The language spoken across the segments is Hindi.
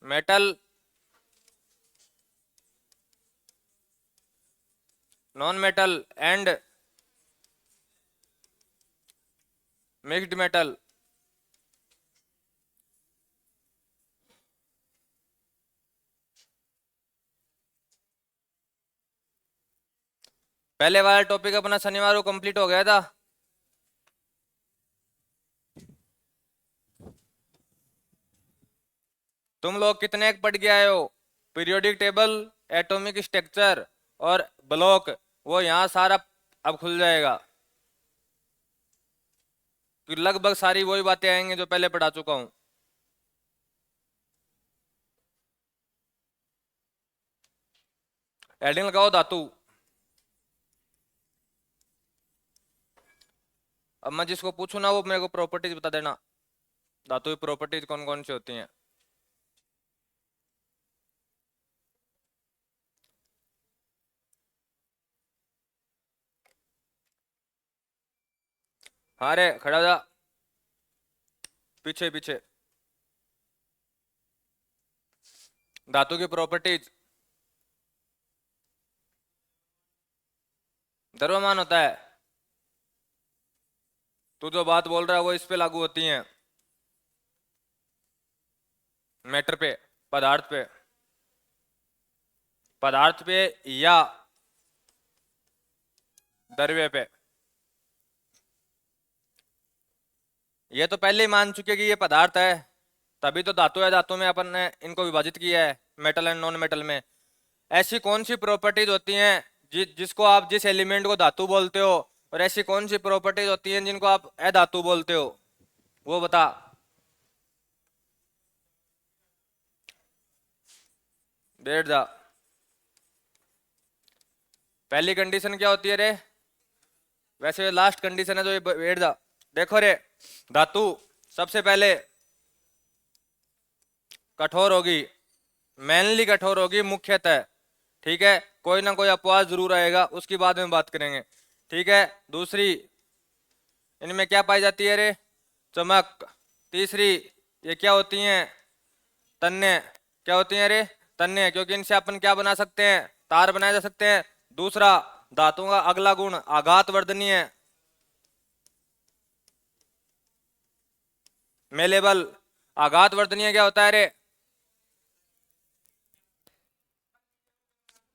Metal, non metal and mixed metal. पहले वाला टॉपिक अपना शनिवार को कंप्लीट हो गया था। तुम लोग कितने एक पढ़ के आए हो? पीरियोडिक टेबल, एटॉमिक स्ट्रक्चर और ब्लॉक, वो यहाँ सारा अब खुल जाएगा। कि लगभग सारी वही बातें आएंगी जो पहले पढ़ा चुका हूं। हेडिंग लगाओ धातु। अब मैं जिसको पूछू ना वो मेरे को प्रॉपर्टीज बता देना, धातु की प्रॉपर्टीज कौन कौन सी होती हैं। हाँ रे खड़ा हो जा, पीछे पीछे। धातु की प्रॉपर्टीज द्रव्यमान होता है। तू जो बात बोल रहा है वो इस पे लागू होती है, मैटर पे, पदार्थ पे, पदार्थ पे या द्रव्य पे। ये तो पहले ही मान चुके कि ये पदार्थ है, तभी तो धातु है, धातु में अपन ने इनको विभाजित किया है मेटल एंड नॉन मेटल में। ऐसी कौन सी प्रॉपर्टीज होती हैं जिसको आप जिस एलिमेंट को धातु बोलते हो, और ऐसी कौन सी प्रॉपर्टीज होती हैं जिनको आप अधातु बोलते हो, वो बता। बैठ जा। पहली कंडीशन क्या होती है रे? वैसे लास्ट कंडीशन है जो ये, बैठ जा। देखो रे, धातु सबसे पहले कठोर होगी, मेनली कठोर होगी मुख्यतः, ठीक है। कोई ना कोई अपवाद जरूर आएगा, उसकी बाद में बात करेंगे, ठीक है। दूसरी, इनमें क्या पाई जाती है रे? चमक। तीसरी, ये क्या होती हैं? तन्य। क्या होती हैं रे? तन्य, क्योंकि इनसे अपन क्या बना सकते हैं? तार बनाए जा सकते हैं। दूसरा, धातुओं का अगला गुण आघात वर्धनीय है, मेलेबल। आघात वर्धनीय क्या होता है रे?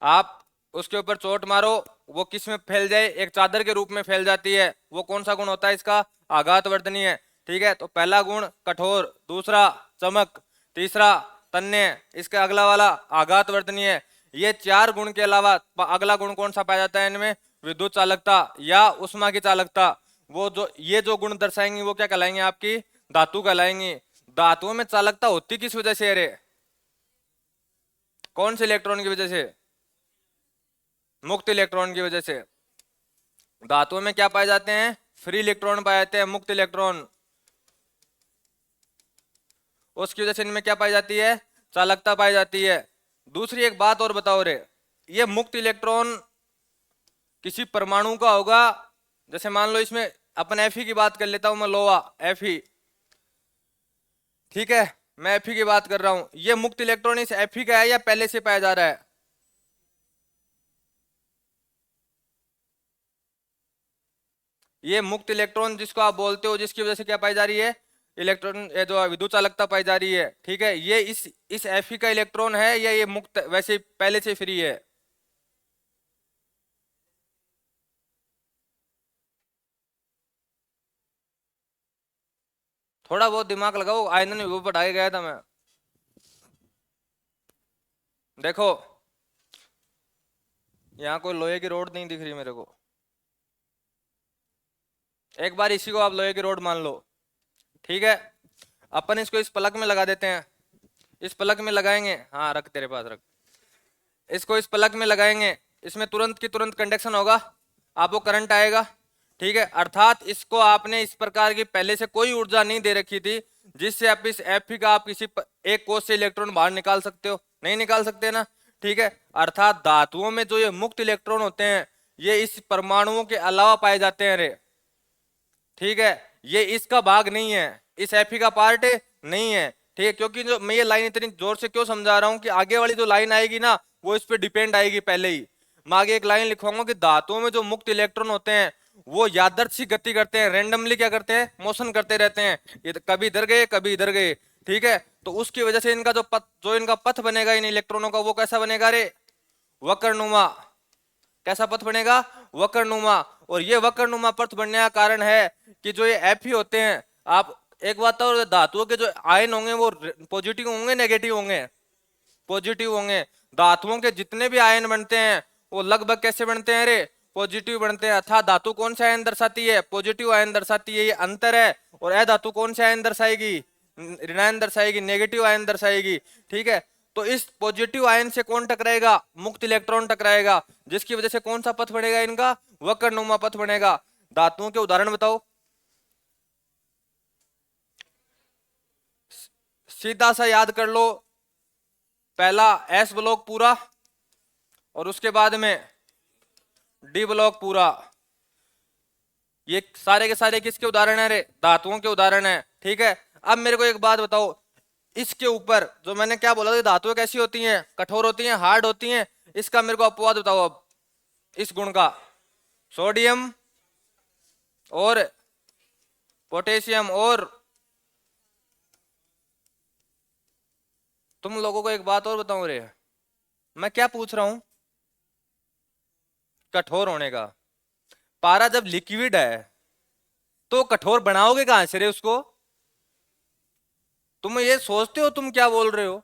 आप उसके ऊपर चोट मारो, वो किस में फैल जाए? एक चादर के रूप में फैल जाती है। वो कौन सा गुण होता है इसका? आघात वर्धनीय, ठीक है। तो पहला गुण कठोर, दूसरा चमक, तीसरा तन्य, इसका अगला वाला आघात वर्धनीय। ये चार गुण के अलावा अगला गुण कौन सा पाया जाता है इनमें? विद्युत चालकता या उष्मा की चालकता। वो जो ये जो गुण दर्शाएंगे वो क्या कहलाएंगे? आपकी धातु कहलाएंगी। धातुओं में चालकता होती किस वजह से? अरे कौन से इलेक्ट्रॉन की वजह से? मुक्त इलेक्ट्रॉन की वजह से। धातुओं में क्या पाए जाते हैं? फ्री इलेक्ट्रॉन पाए जाते हैं, मुक्त इलेक्ट्रॉन। उसकी वजह से इनमें क्या पाई जाती है? चालकता पाई जाती है। दूसरी एक बात और बताओ रे, ये मुक्त इलेक्ट्रॉन किसी परमाणु का होगा? जैसे मान लो इसमें अपन Fe की बात कर लेता हूं मैं, लोहा Fe, ठीक है। मैं Fe की बात कर रहा हूं। ये मुक्त इलेक्ट्रॉन इस Fe का है या पहले से पाया जा रहा है? ये मुक्त इलेक्ट्रॉन जिसको आप बोलते हो, जिसकी वजह से क्या पाई जा रही है? इलेक्ट्रॉन, ये जो विद्युत चालकता पाई जा रही है, ठीक है। ये इस Fe का इलेक्ट्रॉन है या ये मुक्त वैसे ही पहले से फ्री है? थोड़ा बहुत दिमाग लगाओ, आयनन विभव पढ़ाया गया था मैं। देखो, यहाँ कोई लोहे की रोड नहीं दिख रही मेरे को। एक बार इसी को आप लोहे की रोड मान लो, ठीक है। अपन इसको इस पलक में लगा देते हैं। इस पलक में लगाएंगे, हाँ रख, तेरे पास रख। इसको इस पलक में लगाएंगे, इसमें तुरंत की तुरंत कंडक्शन होगा, आपको करंट आएगा, ठीक है। अर्थात इसको आपने इस प्रकार की पहले से कोई ऊर्जा नहीं दे रखी थी जिससे आप इस Fe का आप किसी एक कोष से इलेक्ट्रॉन बाहर निकाल सकते हो, नहीं निकाल सकते ना, ठीक है। अर्थात धातुओं में जो ये मुक्त इलेक्ट्रॉन होते हैं ये इस परमाणुओं के अलावा पाए जाते हैं रे, ठीक है। ये इसका भाग नहीं है, इस Fe का पार्ट नहीं है, ठीक है, क्योंकि जो मैं ये लाइन इतनी जोर से क्यों समझा रहा हूँ कि आगे वाली जो लाइन आएगी ना वो इस पे डिपेंड आएगी पहले ही। मैं आगे एक लाइन लिखवाऊंगा कि धातुओं में जो मुक्त इलेक्ट्रॉन होते हैं वो यादृच्छिक गति करते हैं, रेंडमली क्या करते हैं, मोशन करते रहते हैं, ये तो कभी इधर गए कभी इधर गए। ठीक है, तो उसकी वजह से इनका जो इनका पथ बनेगा इन इलेक्ट्रॉनों का वो कैसा बनेगा रे, वक्रनुमा। कैसा पथ बनेगा, वक्रनुमा। और ये वक्रनुमा पथ बनने का कारण है कि जो ये Fe होते हैं, आप एक बात और, धातुओं के जो आयन होंगे वो पॉजिटिव होंगे नेगेटिव होंगे, पॉजिटिव होंगे। धातुओं के जितने भी आयन बनते हैं वो लगभग कैसे बनते हैं रे, पॉजिटिव बनते हैं। अर्थात धातु कौन से आयन दर्शाती है, पॉजिटिव आयन दर्शाती है, ये अंतर है। और अधातु कौन से आयन दर्शाएगी, ऋणायन दर्शाएगी, नेगेटिव आयन दर्शाएगी। ठीक है, तो इस पॉजिटिव आयन से कौन टकराएगा, मुक्त इलेक्ट्रॉन टकराएगा, जिसकी वजह से कौन सा पथ बनेगा इनका, वक्रनुमा पथ बनेगा। धातुओं के उदाहरण बताओ, सीधा सा याद कर लो। पहला एस ब्लॉक पूरा और उसके बाद में डी ब्लॉक पूरा। ये सारे के सारे किसके उदाहरण है रे, धातुओं के उदाहरण है। ठीक है, अब मेरे को एक बात बताओ, इसके ऊपर जो मैंने क्या बोला था, धातुएं कैसी होती हैं, कठोर होती हैं, हार्ड होती हैं। इसका मेरे को अपवाद बताओ अब, इस गुण का, सोडियम और पोटेशियम। और तुम लोगों को एक बात और बताऊं रे, मैं क्या पूछ रहा हूं, कठोर होने का। पारा जब लिक्विड है तो कठोर बनाओगे कहां से रे उसको, तुम ये सोचते हो तुम क्या बोल रहे हो।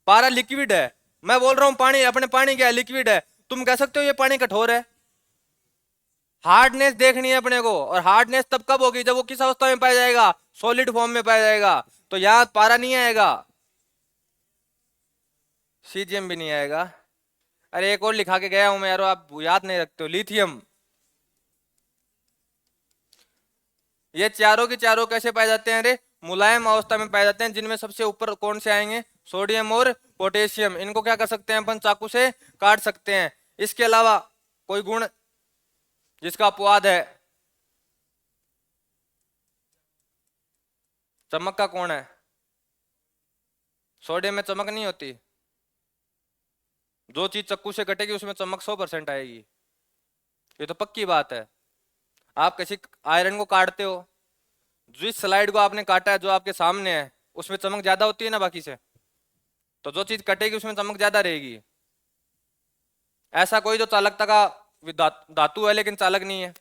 पारा लिक्विड है, मैं बोल रहा हूं पानी, अपने पानी क्या है, लिक्विड है। तुम कह सकते हो ये पानी कठोर है। हार्डनेस देखनी है अपने को, और हार्डनेस तब कब होगी, जब वो किस अवस्था में पाया जाएगा, सॉलिड फॉर्म में पाया जाएगा। तो यहां पारा नहीं आएगा, सीजियम भी नहीं आएगा। अरे एक और लिखा के गया हूं मैं यार, आप याद नहीं रखते हो, लिथियम। ये चारों के चारों कैसे पाए जाते हैं रे, मुलायम अवस्था में पाए जाते हैं, जिनमें सबसे ऊपर कौन से आएंगे, सोडियम और पोटेशियम। इनको क्या कर सकते हैं अपन, चाकू से काट सकते हैं। इसके अलावा कोई गुण जिसका अपवाद है, चमक का कौन है, सोडियम में चमक नहीं होती। जो चीज चक्कू से कटेगी उसमें चमक 100% आएगी, ये तो पक्की बात है। आप किसी आयरन को काटते हो, जिस स्लाइड को आपने काटा है जो आपके सामने है उसमें चमक ज्यादा होती है ना बाकी से, तो जो चीज कटेगी उसमें चमक ज्यादा रहेगी। ऐसा कोई जो चालकता का धातु है लेकिन चालक नहीं है।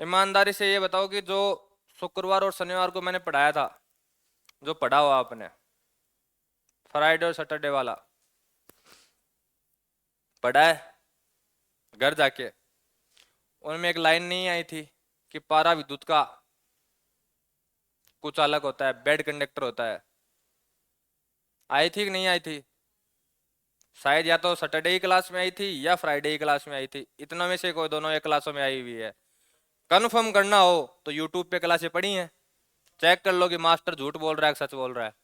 ईमानदारी से ये बताओ कि जो शुक्रवार और शनिवार को मैंने पढ़ाया था, जो पढ़ा हुआ आपने फ्राइडे और सैटरडे वाला पढ़ा है घर जाके, उनमें एक लाइन नहीं आई थी कि पारा विद्युत का कुचालक होता है, बेड कंडक्टर होता है, आई थी कि नहीं आई थी। शायद या तो सैटरडे की क्लास में आई थी या फ्राइडे की क्लास में आई थी, इतना में से कोई दोनों एक क्लासों में आई हुई है। कन्फर्म करना हो तो यूट्यूब पे क्लासें पढ़ी हैं, चेक कर लो कि मास्टर झूठ बोल रहा है सच बोल रहा है।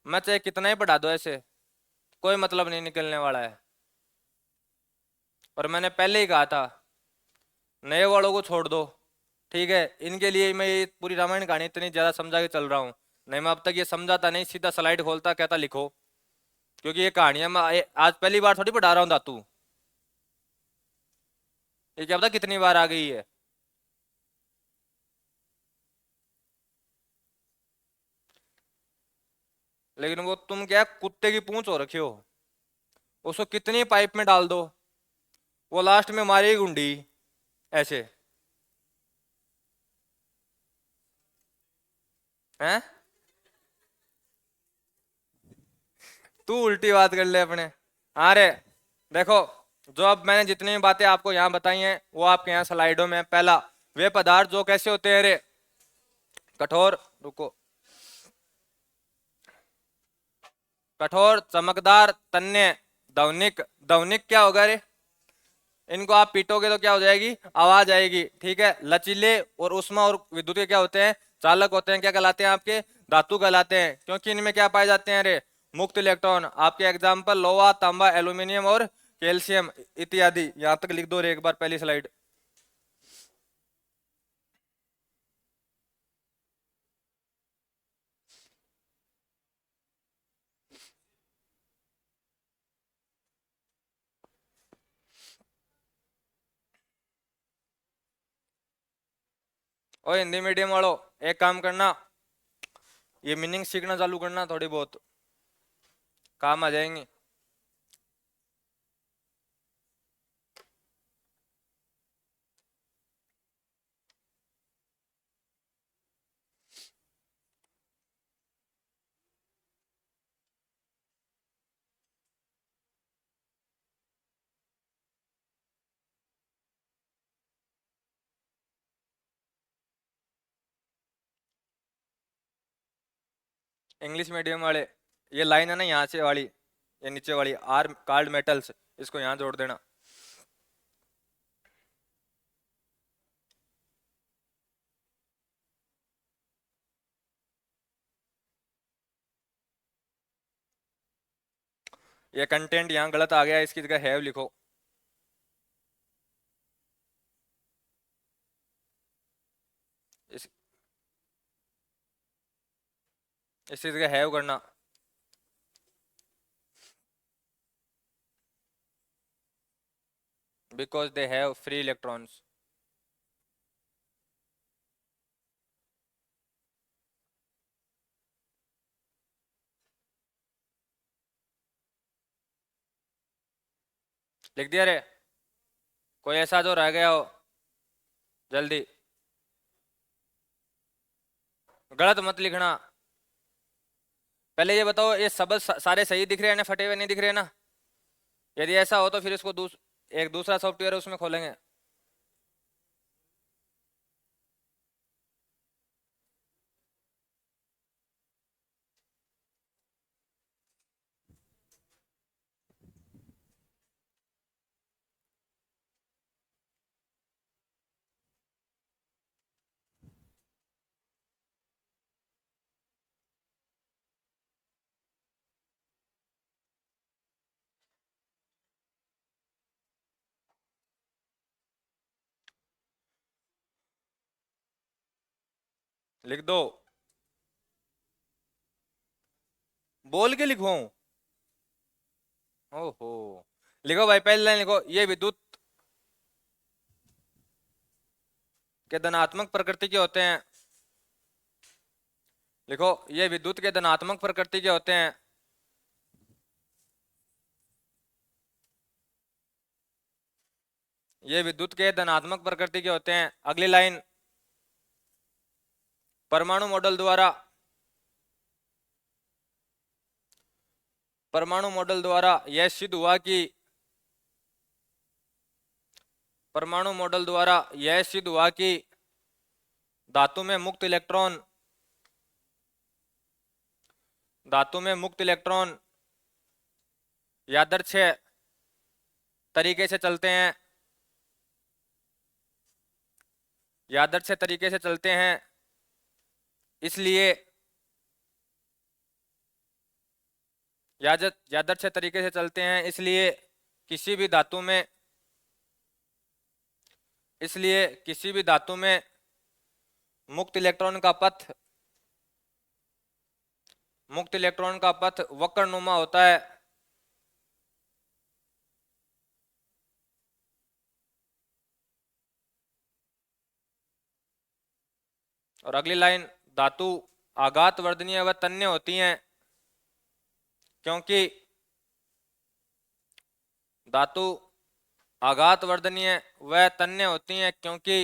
मैं चाहे कितना ही पढ़ा दो ऐसे, कोई मतलब नहीं निकलने वाला है। और मैंने पहले ही कहा था, नए वालों को छोड़ दो। ठीक है, इनके लिए मैं ये पूरी रामायण कहानी इतनी ज्यादा समझा के चल रहा हूँ, नहीं मैं अब तक ये समझाता नहीं, सीधा स्लाइड खोलता कहता लिखो। क्योंकि ये कहानियां मैं आज पहली बार थोड़ी पढ़ा रहा हूँ धातु, ये क्या पता कितनी बार आ गई है। लेकिन वो तुम क्या कुत्ते की पूंछ हो रखे हो, उसको कितनी पाइप में डाल दो वो लास्ट में मारेगी गुंडी ऐसे हैं। तू उल्टी बात कर ले अपने। हाँ रे, देखो जो अब मैंने जितनी भी बातें आपको यहाँ बताई हैं वो आपके यहाँ स्लाइडों में। पहला, वे पदार्थ जो कैसे होते हैं रे, कठोर, रुको, कठोर, चमकदार, तन्य, ध्वनिक। ध्वनिक क्या होगा रे, इनको आप पीटोगे तो क्या हो जाएगी, आवाज आएगी। ठीक है, लचीले और उष्मा और विद्युत के क्या होते हैं, चालक होते हैं, क्या कहलाते हैं आपके, धातु कहलाते हैं। क्योंकि इनमें क्या पाए जाते हैं रे, मुक्त इलेक्ट्रॉन आपके एग्जाम्पल लोहा, तांबा, एल्यूमिनियम और कैल्शियम इत्यादि। यहां तक लिख दो रे एक बार पहली स्लाइड। और हिंदी मीडियम वालों एक काम करना, ये मीनिंग सीखना चालू करना, थोड़ी बहुत काम आ जाएंगी। इंग्लिश मीडियम वाले, ये लाइन है ना यहाँ से वाली, ये नीचे वाली आर कार्ड मेटल्स, इसको यहाँ जोड़ देना। ये कंटेंट यहाँ गलत आ गया, इसकी जगह हैव लिखो। इस इसकी जगह हैव करना। Because they have free electrons. लिख दिया रे? कोई ऐसा जो रह गया हो जल्दी, गलत मत लिखना। पहले ये बताओ ये शब्द सारे सही दिख रहे हैं ना, फटे हुए नहीं दिख रहे ना? यदि ऐसा हो तो फिर इसको एक दूसरा सॉफ्टवेयर है उसमें खोलेंगे। लिख दो, बोल के लिखो। ओहो, लिखो भाई, पहली लाइन लिखो, ये विद्युत के धनात्मक प्रकृति के होते हैं। लिखो, ये विद्युत के धनात्मक प्रकृति के होते हैं। ये विद्युत के धनात्मक प्रकृति के होते हैं। अगली लाइन, परमाणु मॉडल द्वारा, परमाणु मॉडल द्वारा यह सिद्ध हुआ कि, परमाणु मॉडल द्वारा यह सिद्ध हुआ कि धातु में मुक्त इलेक्ट्रॉन, धातु में मुक्त इलेक्ट्रॉन यादृच्छिक तरीके से चलते हैं, यादृच्छिक तरीके से चलते हैं। इसलिए यादृच्छिक तरीके से चलते हैं, इसलिए किसी भी धातु में, इसलिए किसी भी धातु में मुक्त इलेक्ट्रॉन का पथ, मुक्त इलेक्ट्रॉन का पथ वक्रनुमा होता है। और अगली लाइन, धातु आघात वर्धनीय व तन्य होती हैं, क्योंकि धातु आघात वर्धनीय व तन्य होती हैं क्योंकि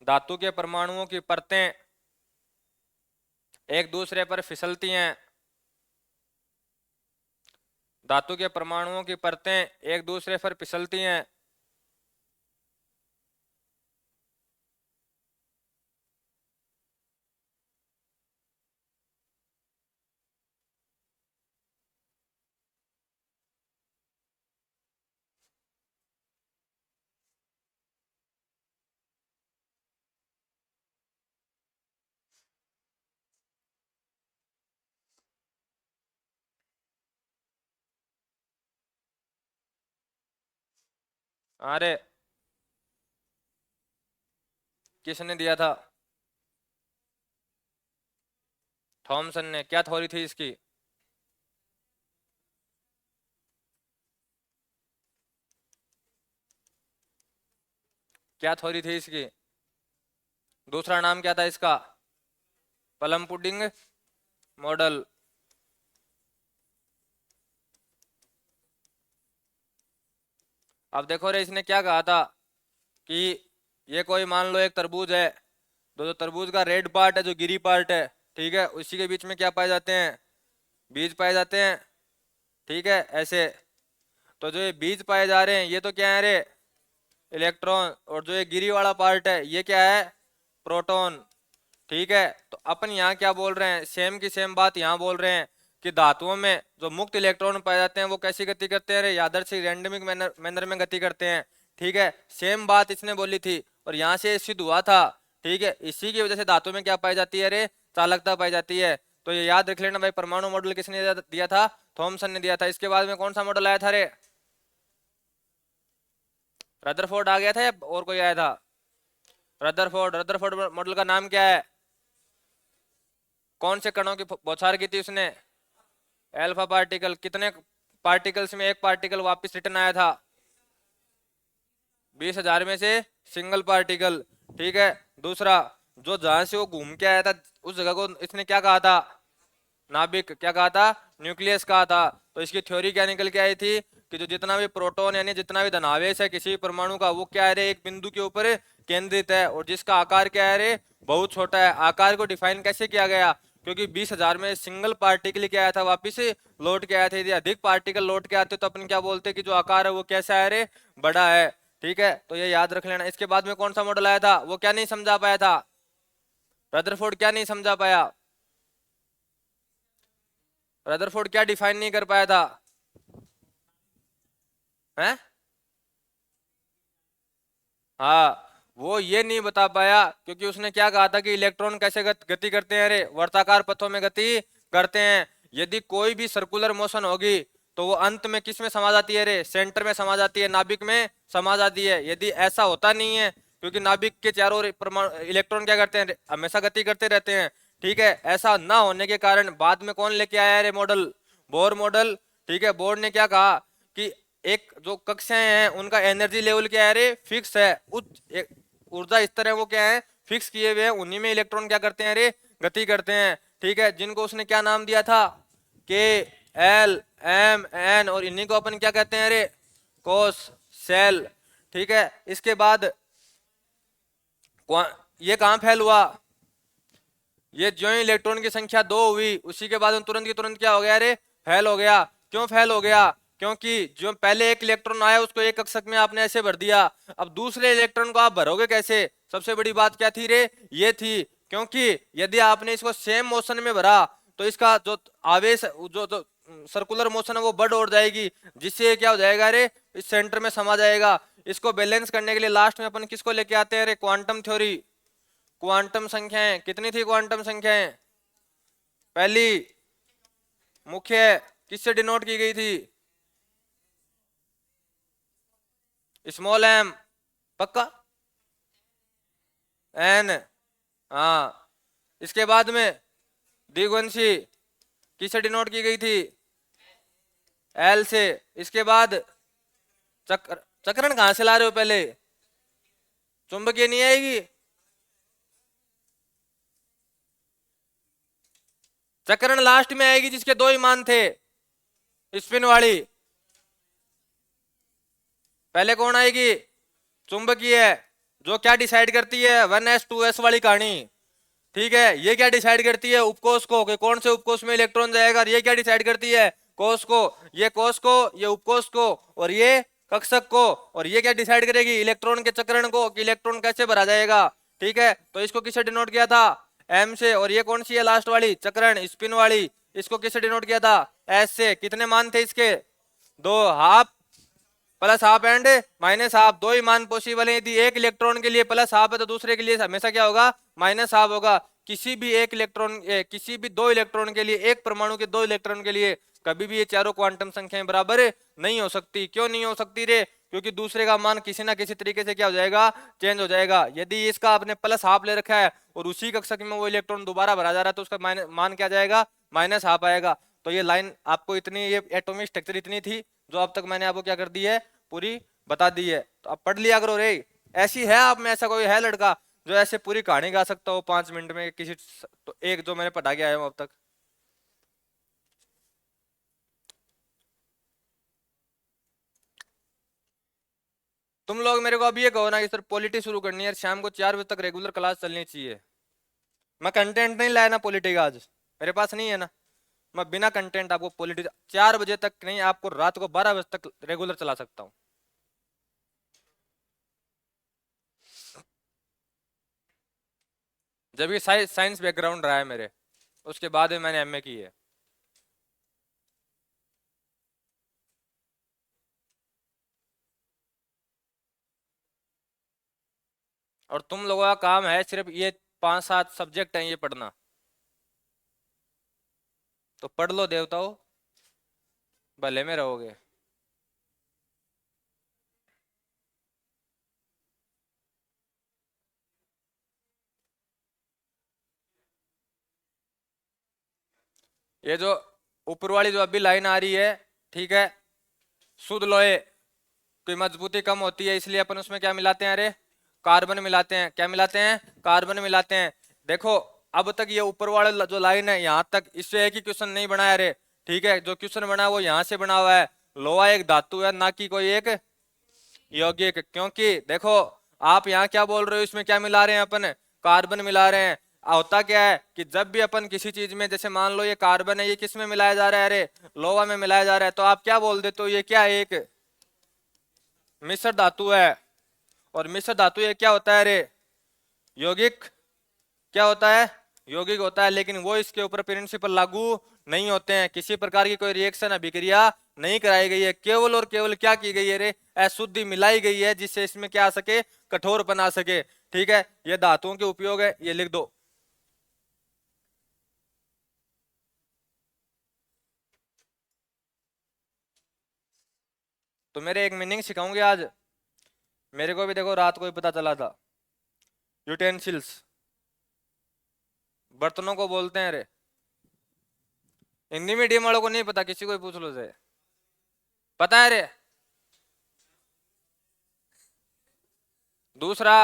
धातु के परमाणुओं की परतें एक दूसरे पर फिसलती हैं, धातु के परमाणुओं की परतें एक दूसरे पर फिसलती हैं। अरे किसने दिया था? थॉमसन ने। क्या थ्योरी थी इसकी? क्या थ्योरी थी इसकी? दूसरा नाम क्या था इसका? Plum pudding model. अब देखो रे, इसने क्या कहा था कि ये कोई मान लो एक तरबूज है, तो जो तरबूज का रेड पार्ट है, जो गिरी पार्ट है, ठीक है, उसी के बीच में क्या पाए जाते हैं? बीज पाए जाते हैं। ठीक है, ऐसे। तो जो ये बीज पाए जा रहे हैं, ये तो क्या है रे? इलेक्ट्रॉन। और जो ये गिरी वाला पार्ट है, ये क्या है? प्रोटॉन। ठीक है, तो अपन यहाँ क्या बोल रहे हैं? सेम की सेम बात यहाँ बोल रहे हैं कि धातुओं में जो मुक्त इलेक्ट्रॉन पाए जाते हैं वो कैसी गति करते हैं रे? यादृच्छिक रैंडमिक मैनर में गति करते हैं। ठीक है, सेम बात इसने बोली थी और यहाँ से सिद्ध हुआ था। ठीक है, इसी की वजह से धातु में क्या पाई जाती है रे? चालकता पाई जाती है। तो ये याद रख लेना भाई, परमाणु मॉडल किसने दिया था? थॉमसन ने दिया था। इसके बाद में कौन सा मॉडल आया था रे? रदरफोर्ड आ गया था या और कोई आया था? रदरफोर्ड। रदरफोर्ड मॉडल का नाम क्या है? कौन से कणों की बौछार की थी उसने? Alpha particle. कितने पार्टिकल्स में एक पार्टिकल वापस रिटर्न आया था? 20,000 में से सिंगल पार्टिकल। ठीक है, दूसरा, जो जहां से वो घूम के आया था उस जगह को इसने क्या कहा था? नाभिक। क्या कहा था? न्यूक्लियस कहा था। तो इसकी थ्योरी क्या निकल के आई थी कि जो जितना भी प्रोटॉन यानी जितना भी धनावेश है किसी भी परमाणु का, वो क्या है रे? एक बिंदु के ऊपर केंद्रित है और जिसका आकार क्या है रे? बहुत छोटा है। आकार को डिफाइन कैसे किया गया? क्योंकि 20,000 में सिंगल पार्टिकल क्या आया था? वापिस लौट के आया था। यदि अधिक पार्टिकल लौट के आते तो अपन क्या बोलते कि जो आकार है वो कैसा है रे? बड़ा है। ठीक है, तो ये याद रख लेना। इसके बाद में कौन सा मॉडल आया था? वो क्या नहीं समझा पाया था? रदरफोर्ड क्या नहीं समझा पाया? रदरफोर्ड क्या डिफाइन नहीं कर पाया था? हैं? हाँ, वो ये नहीं बता पाया क्योंकि उसने क्या कहा था कि इलेक्ट्रॉन कैसे गति करते हैं रे? वर्ताकार पथों में गति करते हैं। यदि कोई भी सर्कुलर मोशन होगी तो वो अंत में किस में समा जाती है रे? सेंटर में समा जाती है, नाभिक में समा जाती है। यदि ऐसा होता नहीं है, क्योंकि नाभिक के चारों ओर परमाणु इलेक्ट्रॉन क्या करते हैं? हमेशा गति करते रहते हैं। ठीक है, ऐसा ना होने के कारण बाद में कौन लेके आया रे मॉडल? Bohr model. ठीक है, बोर ने क्या कहा कि एक जो कक्षाएं हैं उनका एनर्जी लेवल क्या है रे? फिक्स है। उच्च ऊर्जा स्तर है वो क्या है? फिक्स किए हुए हैं। उन्हीं में इलेक्ट्रॉन क्या करते हैं रे? गति करते हैं। ठीक है, जिनको उसने क्या नाम दिया था? के, एल, एम, एन। और इन्हीं को अपन क्या कहते हैं रे? कोस सेल। ठीक है, इसके बाद ये कहाँ फैल हुआ? ये जो ही इलेक्ट्रॉन की संख्या 2 हुई उसी के बाद तुरंत की तुरंत क्या हो गया रे? फैल हो गया। क्यों फैल हो गया? क्योंकि जो पहले एक इलेक्ट्रॉन आया उसको एक कक्षक में आपने ऐसे भर दिया। अब दूसरे इलेक्ट्रॉन को आप भरोगे कैसे? सबसे बड़ी बात क्या थी रे? ये थी क्योंकि यदि आपने इसको सेम मोशन में भरा तो इसका जो आवेश जो सर्कुलर मोशन है वो बढ़ और जाएगी, जिससे क्या हो जाएगा रे? इस सेंटर में समा जाएगा। इसको बैलेंस करने के लिए लास्ट में अपन किसको लेके आते हैं रे? Quantum theory. क्वांटम संख्याएं कितनी थी? क्वांटम संख्याएं पहली मुख्य किससे डिनोट की गई थी? Small M. पक्का? एन। हाँ। इसके बाद में द्विगुणसी किससे डिनोट की गई थी? एल से। इसके बाद चक्र। चक्रण कहां से ला रहे हो? पहले चुंबकीय नहीं आएगी? चक्रण लास्ट में आएगी जिसके 2 ही मान थे, स्पिन वाली। पहले कौन आएगी? चुंबकीय। जो क्या डिसाइड करती है? 1s 2s वाली कहानी। ठीक है, ये क्या डिसाइड करती है? उपकोष को, कि कौन से उपकोष में इलेक्ट्रॉन जाएगा। और ये क्या डिसाइड करती है? कोष को। ये कोष को, ये उपकोष को, और ये कक्षक को। और ये क्या डिसाइड करेगी? इलेक्ट्रॉन के चक्रण को, कि इलेक्ट्रॉन कैसे भरा जाएगा। ठीक है, तो इसको किससे डिनोट किया था? एम से। और ये कौन सी है लास्ट वाली? चक्रण स्पिन वाली, इसको किससे डिनोट किया था? एस से। कितने मान थे इसके? 2। Half plus half and minus half, 2 ही मान पॉसिबल है। यदि एक इलेक्ट्रॉन के लिए प्लस हाफ है तो दूसरे के लिए हमेशा क्या होगा? माइनस हाफ होगा। किसी भी एक इलेक्ट्रॉन किसी भी 2 इलेक्ट्रॉन के लिए, एक परमाणु के 2 इलेक्ट्रॉन के लिए कभी भी ये चारों क्वांटम संख्याएं बराबर नहीं हो सकती। क्यों नहीं हो सकती रे? क्योंकि दूसरे का मान किसी ना किसी तरीके से क्या हो जाएगा, चेंज हो जाएगा। यदि इसका आपने प्लस हाफ ले रखा है और उसी कक्षक में वो इलेक्ट्रॉन दोबारा भरा जा रहा है तो उसका मान क्या जाएगा, माइनस हाफ आएगा। तो ये लाइन आपको इतनी, ये एटॉमिक स्ट्रक्चर इतनी थी जो अब तक मैंने आपको क्या कर दी है, पूरी बता दी है। तो अब पढ़ लिया करो रे। ऐसी है आप में ऐसा कोई है लड़का जो ऐसे पूरी कहानी गा सकता हो 5 मिनट में किसी, तो एक जो मैंने पढ़ा के आया हूं अब तक। तुम लोग मेरे को अब ये कहो ना कि सर पॉलिटी शुरू करनी है, शाम को 4 बजे तक रेगुलर क्लास चलनी चाहिए। मैं कंटेंट नहीं लाया ना पॉलिटी का आज, मेरे पास नहीं है ना। मैं बिना कंटेंट आपको पॉलिटी 4 बजे तक नहीं, आपको रात को 12 बजे तक रेगुलर चला सकता हूँ। जब ये साइंस बैकग्राउंड रहा है मेरे, उसके बाद में मैंने एमए की है। और तुम लोगों का काम है सिर्फ ये 5-7 सब्जेक्ट हैं ये पढ़ना, तो पढ़ लो देवताओं, भले में रहोगे। ये जो ऊपर वाली जो अभी लाइन आ रही है, ठीक है, शुद्ध लोहे की मजबूती कम होती है इसलिए अपन उसमें क्या मिलाते हैं, अरे कार्बन मिलाते हैं। क्या मिलाते हैं, कार्बन मिलाते हैं। देखो अब तक ये ऊपर वाला जो लाइन है यहाँ तक, इससे एक ही क्वेश्चन नहीं बनाया रे, ठीक है। जो क्वेश्चन बना है वो यहाँ से बना हुआ है। लोहा एक धातु है ना कि कोई एक यौगिक। क्योंकि देखो आप यहाँ क्या बोल रहे हो, इसमें क्या मिला रहे हैं अपन, कार्बन मिला रहे हैं। होता क्या है कि जब भी अपन किसी चीज में, जैसे मान लो ये कार्बन है, ये किस में मिलाया जा रहा है, अरे लोहा में मिलाया जा रहा है, तो आप क्या बोल देते हो, ये क्या है, एक मिश्र धातु है। और मिश्र धातु ये क्या होता है, अरे यौगिक। क्या होता है, यौगिक होता है। लेकिन वो इसके ऊपर प्रिंसिपल लागू नहीं होते हैं, किसी प्रकार की कोई रिएक्शन अभिक्रिया नहीं कराई गई है। केवल और केवल क्या की गई है रे, अशुद्धि मिलाई गई है जिससे इसमें क्या आ सके, कठोर बना सके। ठीक है, ये धातुओं के उपयोग है, ये लिख दो। तो मेरे एक मीनिंग सिखाऊंगे आज, मेरे को भी देखो रात को ही पता चला था। यूटेंसिल्स, बर्तनों को बोलते हैं रे। हिंदी मीडियम वालों को नहीं पता, किसी को भी पूछ लो से, पता है रे। दूसरा,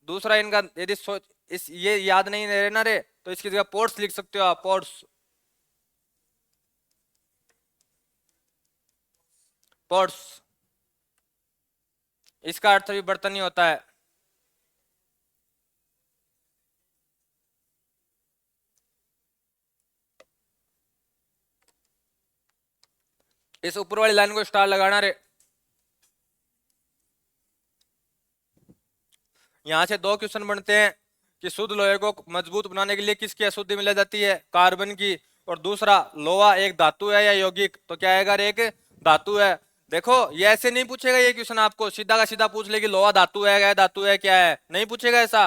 दूसरा इनका यदि सोच इस ये याद नहीं रहे ना रे, तो इसकी जगह पोर्ट्स लिख सकते हो आप, पोर्ट्स। पोर्ट्स, इसका अर्थ भी बर्तन ही होता है। इस ऊपर वाली लाइन को स्टार लगाना रे। यहां से दो क्वेश्चन बनते हैं कि शुद्ध लोहे को मजबूत बनाने के लिए किसकी अशुद्धि मिलाई जाती है, कार्बन की। और दूसरा, लोहा एक धातु है या यौगिक, तो क्या आएगा रे, एक धातु है। देखो ये ऐसे नहीं पूछेगा ये क्वेश्चन, आपको सीधा का सीधा पूछ लेगी लोहा धातु है, क्या धातु है, क्या है, नहीं पूछेगा ऐसा।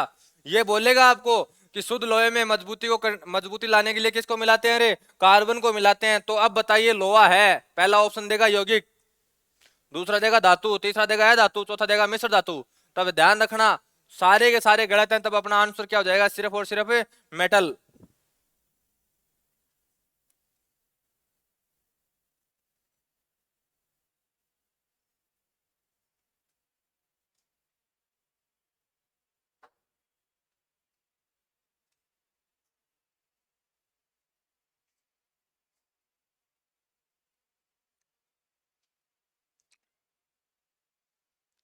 ये बोलेगा आपको कि शुद्ध लोहे में मजबूती को मजबूती लाने के लिए किसको मिलाते हैं रे, कार्बन को मिलाते हैं। तो अब बताइए लोहा है, पहला ऑप्शन देगा यौगिक, दूसरा देगा धातु, तीसरा देगा है धातु, चौथा देगा मिश्र धातु। तब ध्यान रखना सारे के सारे गलत हैं, तब अपना आंसर क्या हो जाएगा, सिर्फ और सिर्फ मेटल।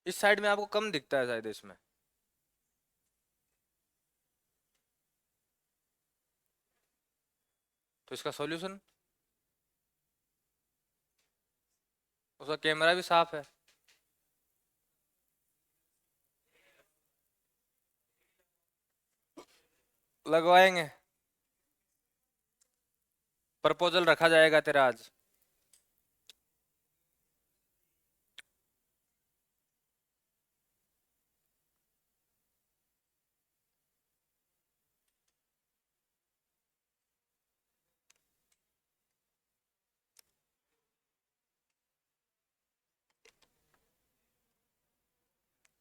इस साइड में आपको कम दिखता है शायद इसमें, तो इसका सॉल्यूशन, उसका कैमरा भी साफ है। लगवाएंगे, प्रपोजल रखा जाएगा तेरा आज।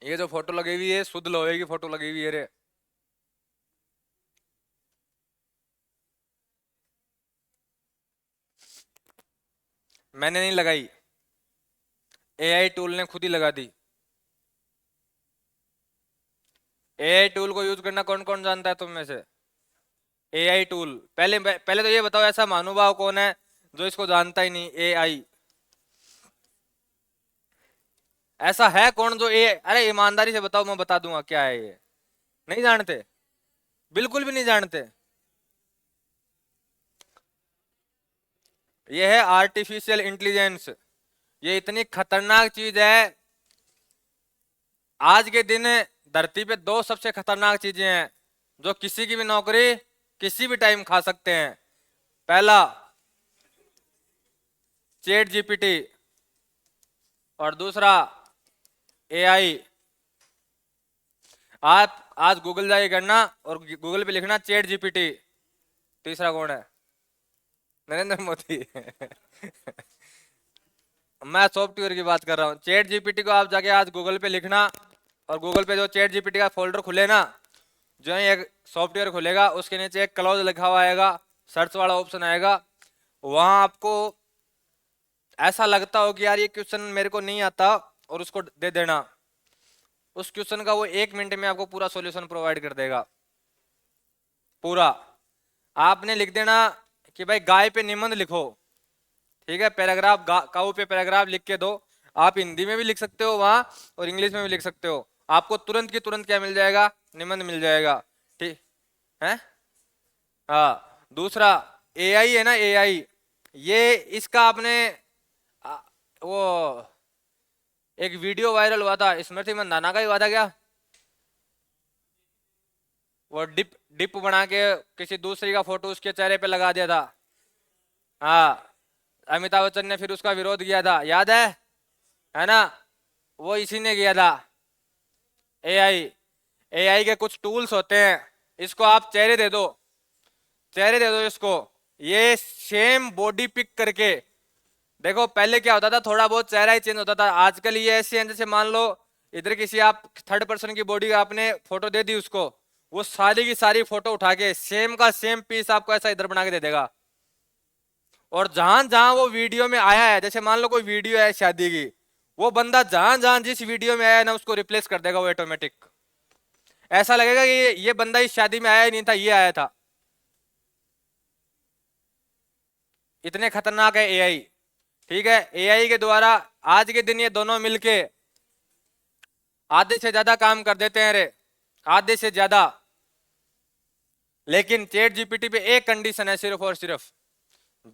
ये जो फोटो लगी हुई है शुद्ध लोहे की फोटो लगी हुई है रे। मैंने नहीं लगाई, एआई टूल ने खुद ही लगा दी। एआई टूल को यूज करना कौन कौन जानता है तुम में से? एआई टूल, पहले पहले तो ये बताओ ऐसा महानुभाव कौन है जो इसको जानता ही नहीं? एआई ऐसा है कौन जो अरे ईमानदारी से बताओ, मैं बता दूंगा क्या है ये। नहीं जानते, बिल्कुल भी नहीं जानते। ये है आर्टिफिशियल इंटेलिजेंस। ये इतनी खतरनाक चीज है। आज के दिन धरती पे दो सबसे खतरनाक चीजें हैं जो किसी की भी नौकरी किसी भी टाइम खा सकते हैं। पहला चैट जीपीटी और दूसरा एआई। आप आज गूगल जाके करना और गूगल पे लिखना चैट जीपीटी। तीसरा कौन है? नरेंद्र मोदी। मैं सॉफ्टवेयर की बात कर रहा हूँ। चैट जीपीटी को आप जाके आज गूगल पे लिखना और गूगल पे जो चैट जीपीटी का फोल्डर खुले ना, जो ही एक सॉफ्टवेयर खुलेगा उसके नीचे एक क्लोज लिखा हुआ आएगा, सर्च वाला ऑप्शन आएगा। वहां आपको ऐसा लगता हो कि यार ये क्वेश्चन मेरे को नहीं आता और उसको दे देना, उस क्वेश्चन का वो 1 मिनट में आपको पूरा सॉल्यूशन प्रोवाइड कर देगा। पूरा आपने लिख देना कि भाई गाय पे निबंध लिखो, ठीक है, पैराग्राफ काऊ पे पैराग्राफ लिख के दो। आप हिंदी में भी लिख सकते हो वहां और इंग्लिश में भी लिख सकते हो। आपको तुरंत की तुरंत क्या मिल जाएगा? निबंध मिल जाएगा। ठीक है। हाँ, दूसरा एआई है ना, एआई, ये इसका आपने वो एक वीडियो वायरल हुआ था, स्मृति मंदाना का ही हुआ था क्या? वो डिप डिप बना के किसी दूसरी का फोटो उसके चेहरे पे लगा दिया था। हाँ, अमिताभ बच्चन ने फिर उसका विरोध किया था, याद है ना? वो इसी ने किया था। एआई एआई के कुछ टूल्स होते हैं, इसको आप चेहरे दे दो, चेहरे दे दो इसको, ये सेम बॉडी पिक करके देखो। पहले क्या होता था, थोड़ा बहुत चेहरा ही चेंज होता था। आजकल ये ऐसे हैं जैसे मान लो इधर किसी आप थर्ड पर्सन की बॉडी आपने फोटो दे दी उसको, वो सारी की सारी फोटो उठा के सेम का सेम पीस आपको ऐसा इधर बना के दे देगा। और जहां जहां वो वीडियो में आया है, जैसे मान लो कोई वीडियो है शादी की, वो बंदा जहां जहां जिस वीडियो में आया है ना उसको रिप्लेस कर देगा वो ऑटोमेटिक। ऐसा लगेगा कि ये बंदा इस शादी में आया ही नहीं था, ये आया था। इतने खतरनाक है एआई। ठीक है, एआई के द्वारा आज के दिन ये दोनों मिलके आधे से ज्यादा काम कर देते हैं रे, आधे से ज्यादा। लेकिन चैट जीपीटी पे एक कंडीशन है, सिर्फ और सिर्फ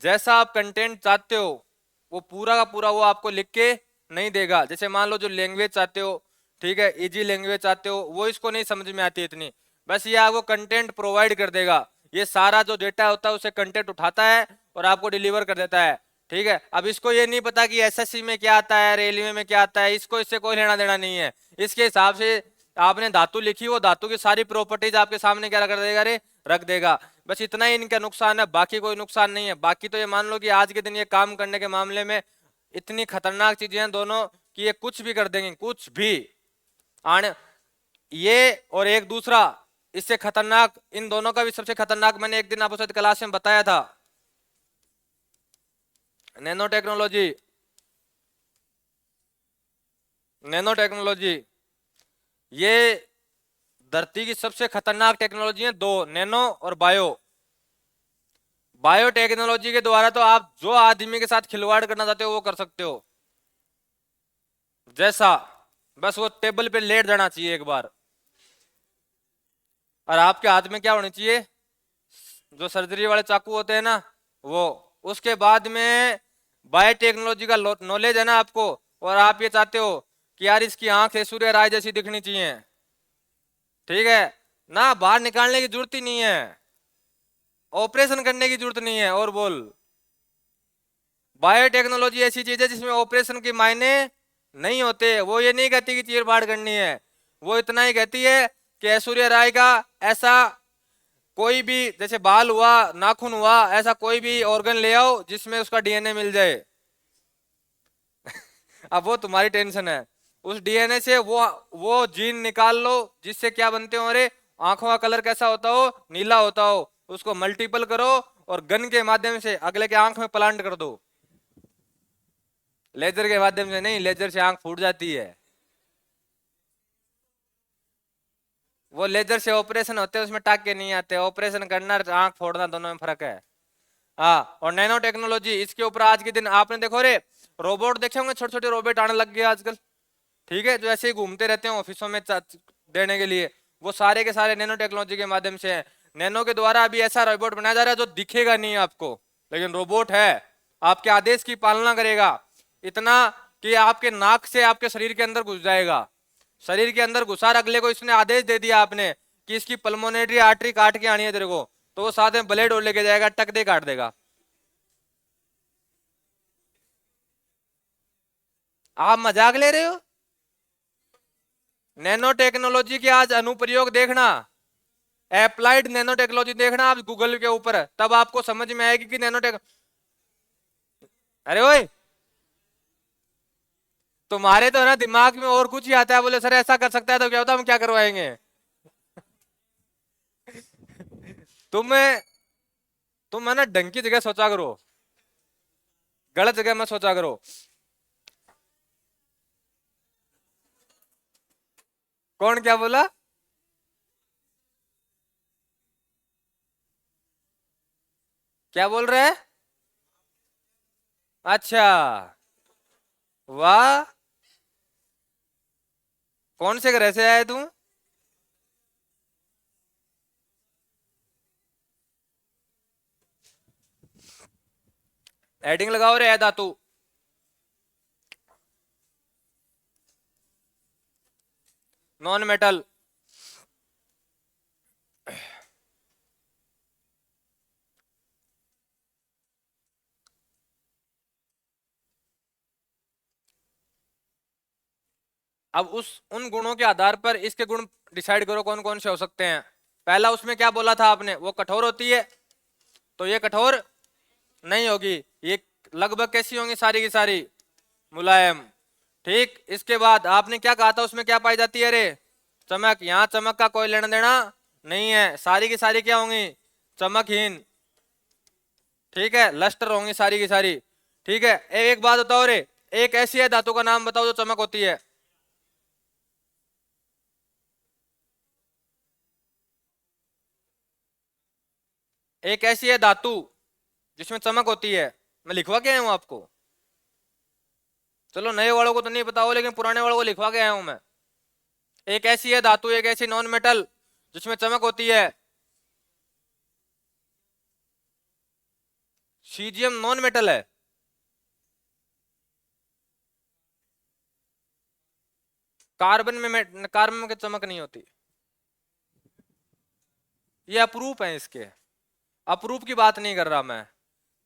जैसा आप कंटेंट चाहते हो वो पूरा का पूरा वो आपको लिख के नहीं देगा। जैसे मान लो जो लैंग्वेज चाहते हो, ठीक है, इजी लैंग्वेज चाहते हो, वो इसको नहीं समझ में आती इतनी, बस ये आपको कंटेंट प्रोवाइड कर देगा। ये सारा जो डेटा होता है उसे कंटेंट उठाता है और आपको डिलीवर कर देता है। ठीक है, अब इसको ये नहीं पता कि एसएससी में क्या आता है, रेलवे में क्या आता है, इसको इससे कोई लेना देना नहीं है। इसके हिसाब से आपने धातु लिखी, वो धातु की सारी प्रॉपर्टीज आपके सामने क्या कर देगा रे, रख देगा। बस इतना ही इनका नुकसान है, बाकी कोई नुकसान नहीं है। बाकी तो ये मान लो कि आज के दिन ये काम करने के मामले में इतनी खतरनाक चीजें हैं दोनों कि ये कुछ भी कर देंगे, कुछ भी आने। ये और एक दूसरा इससे खतरनाक, इन दोनों का भी सबसे खतरनाक मैंने एक दिन आपको शायद क्लास में बताया था, नैनो टेक्नोलॉजी। नैनो टेक्नोलॉजी ये धरती की सबसे खतरनाक टेक्नोलॉजी है, दो, नैनो और बायो। बायो टेक्नोलॉजी के द्वारा तो आप जो आदमी के साथ खिलवाड़ करना चाहते हो वो कर सकते हो। जैसा बस वो टेबल पे लेट जाना चाहिए एक बार, और आपके हाथ में क्या होनी चाहिए, जो सर्जरी वाले चाकू होते हैं ना वो। उसके बाद में बायो टेक्नोलॉजी का नॉलेज है ना आपको, और आप ये चाहते हो कि यार इसकी आंख सूर्य राय जैसी दिखनी चाहिए, ठीक है ना, बाहर निकालने की जरूरत ही नहीं है, ऑपरेशन करने की जरूरत नहीं है। और बोल, बायोटेक्नोलॉजी ऐसी चीज है जिसमें ऑपरेशन के मायने नहीं होते। वो ये नहीं कहती कि चीर फाड़ करनी है, वो इतना ही कहती है कि ऐश्वर्या राय का ऐसा कोई भी, जैसे बाल हुआ, नाखून हुआ, ऐसा कोई भी ऑर्गन ले आओ जिसमें उसका डीएनए मिल जाए। अब वो तुम्हारी टेंशन है, उस डीएनए से वो जीन निकाल लो जिससे क्या बनते हो, अरे आंखों का कलर कैसा होता हो, नीला होता हो, उसको मल्टीपल करो और गन के माध्यम से अगले के आंख में प्लांट कर दो। लेजर के माध्यम से नहीं, लेजर से आंख फूट जाती है। वो लेजर से ऑपरेशन होते हैं, उसमें टाके नहीं आते, ऑपरेशन करना और आंख फोड़ना दोनों में फर्क है। हाँ, और नैनो टेक्नोलॉजी, इसके ऊपर आज के दिन आपने देखो रे, रोबोट देखे होंगे, छोटे छोटे रोबोट आने लग गए आजकल, ठीक है, जो ऐसे ही घूमते रहते हैं ऑफिसों में देने के लिए, वो सारे के सारे नैनो टेक्नोलॉजी के माध्यम से है। नैनो के द्वारा अभी ऐसा रोबोट बनाया जा रहा है जो दिखेगा नहीं आपको, लेकिन रोबोट है, आपके आदेश की पालना करेगा, इतना कि आपके नाक से आपके शरीर के अंदर घुस जाएगा। शरीर के अंदर घुसा, अगले को इसने आदेश दे दिया आपने कि इसकी पल्मोनरी आर्टरी काट के आनी है तेरे को, तो वो साथ में ब्लेड और लेके जाएगा, टक दे काट देगा। आप मजाक ले रहे हो? नैनो टेक्नोलॉजी के आज अनुप्रयोग देखना, अप्लाइड नैनो टेक्नोलॉजी देखना आप गूगल के ऊपर, तब आपको समझ में आएगी कि नैनो टेक। अरे ओए, तुम्हारे तो ना दिमाग में और कुछ ही आता है, बोले सर ऐसा कर सकता है तो क्या होता, हम क्या करवाएंगे। तुम्हें तुम है ना ढंग की जगह सोचा करो, गलत जगह में सोचा करो। कौन क्या बोला? क्या बोल रहे हैं? अच्छा, वाह, कौन से ग्रह से आए तू? हेडिंग लगाओ रे, धातु, नॉन मेटल। अब उस उन गुणों के आधार पर इसके गुण डिसाइड करो कौन कौन से हो सकते हैं। पहला उसमें क्या बोला था आपने, वो कठोर होती है, तो ये कठोर नहीं होगी, ये लगभग कैसी होंगी, सारी की सारी मुलायम। ठीक, इसके बाद आपने क्या कहा था, उसमें क्या पाई जाती है रे, चमक। यहाँ चमक का कोई लेना देना नहीं है, सारी की सारी क्या होंगी, चमकहीन। ठीक है, लस्टर होंगी सारी की सारी। ठीक है, एक बात बताओ रे, एक ऐसी है धातु का नाम बताओ जो चमक होती है। एक ऐसी है धातु जिसमें चमक होती है, मैं लिखवा के आया हूं आपको। चलो नए वालों को तो नहीं पता हो, लेकिन पुराने वालों को लिखवा के आया हूं मैं। एक ऐसी है धातु, एक ऐसी नॉन मेटल जिसमें चमक होती है। सीजियम नॉन मेटल है? कार्बन में चमक नहीं होती। ये अप्रूप है इसके, अप्रूप की बात नहीं कर रहा मैं।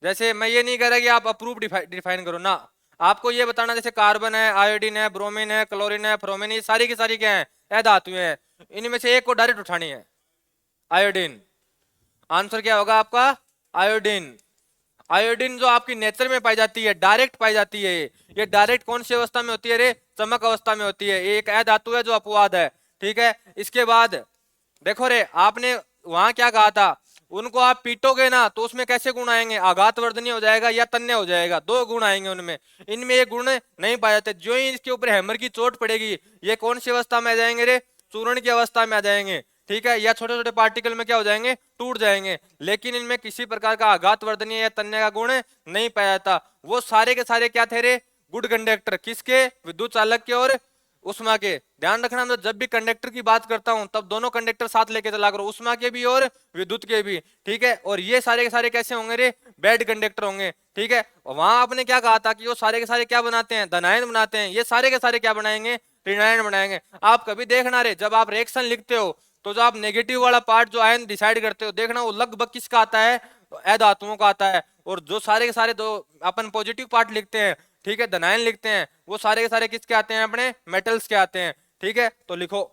जैसे मैं ये नहीं कह रहा कि आप अप्रूप डिफाइन करो ना, आपको ये बताना, जैसे कार्बन है, आयोडीन है, ब्रोमीन है, क्लोरीन है, फ्रोमीन, ये सारी की सारी क्या है, यह धातुएं हैं। इनमें से एक को डायरेक्ट उठानी है, आयोडीन। आंसर क्या होगा आपका, आयोडीन। आयोडीन जो आपकी नेचर में पाई जाती है, डायरेक्ट पाई जाती है, ये डायरेक्ट कौन सी अवस्था में होती है रे, चमक अवस्था में होती है, ये एक धातु है जो अपवाद है। ठीक है, इसके बाद देखो रे, आपने वहां क्या कहा था, उनको आप पीटोगे ना तो उसमें कैसे गुण आएंगे, आघात वर्धनीय हो जाएगा या तन्य हो जाएगा, दो गुण आएंगे उनमें। इनमें ये गुण नहीं पाए जाते, जो ही इसके ऊपर हैमर की चोट पड़ेगी, ये कौन सी अवस्था में आ जाएंगे रे, चूर्ण की अवस्था में आ जाएंगे। ठीक है, या छोटे छोटे पार्टिकल में क्या हो जाएंगे, टूट जाएंगे, लेकिन इनमें किसी प्रकार का आघात वर्धनीय या तन्य का गुण नहीं पाया जाता। वो सारे के सारे क्या थे रे, गुड कंडक्टर, किसके, विद्युत चालक के और उष्मा के। ध्यान रखना, मैं जब भी कंडक्टर की बात करता हूं तब दोनों कंडक्टर साथ लेके चला करो, उष्मा के भी और विद्युत के भी। ठीक है, और ये सारे के सारे कैसे होंगे रे, बैड कंडक्टर होंगे। ठीक है, वहां आपने क्या कहा था कि वो सारे के सारे क्या बनाते हैं, धनायन बनाते हैं, ये सारे के सारे क्या बनाएंगे, ऋणायन बनाएंगे। आप कभी देखना रे, जब आप रिएक्शन लिखते हो तो जो आप नेगेटिव वाला पार्ट जो आयन डिसाइड करते हो, देखना वो लगभग किसका आता है, अधातुओं का आता है। और जो सारे के सारे दो अपन पॉजिटिव पार्ट लिखते हैं, ठीक है, धनायन लिखते हैं, वो सारे के सारे किसके आते हैं, अपने मेटल्स के आते हैं। ठीक है, तो लिखो।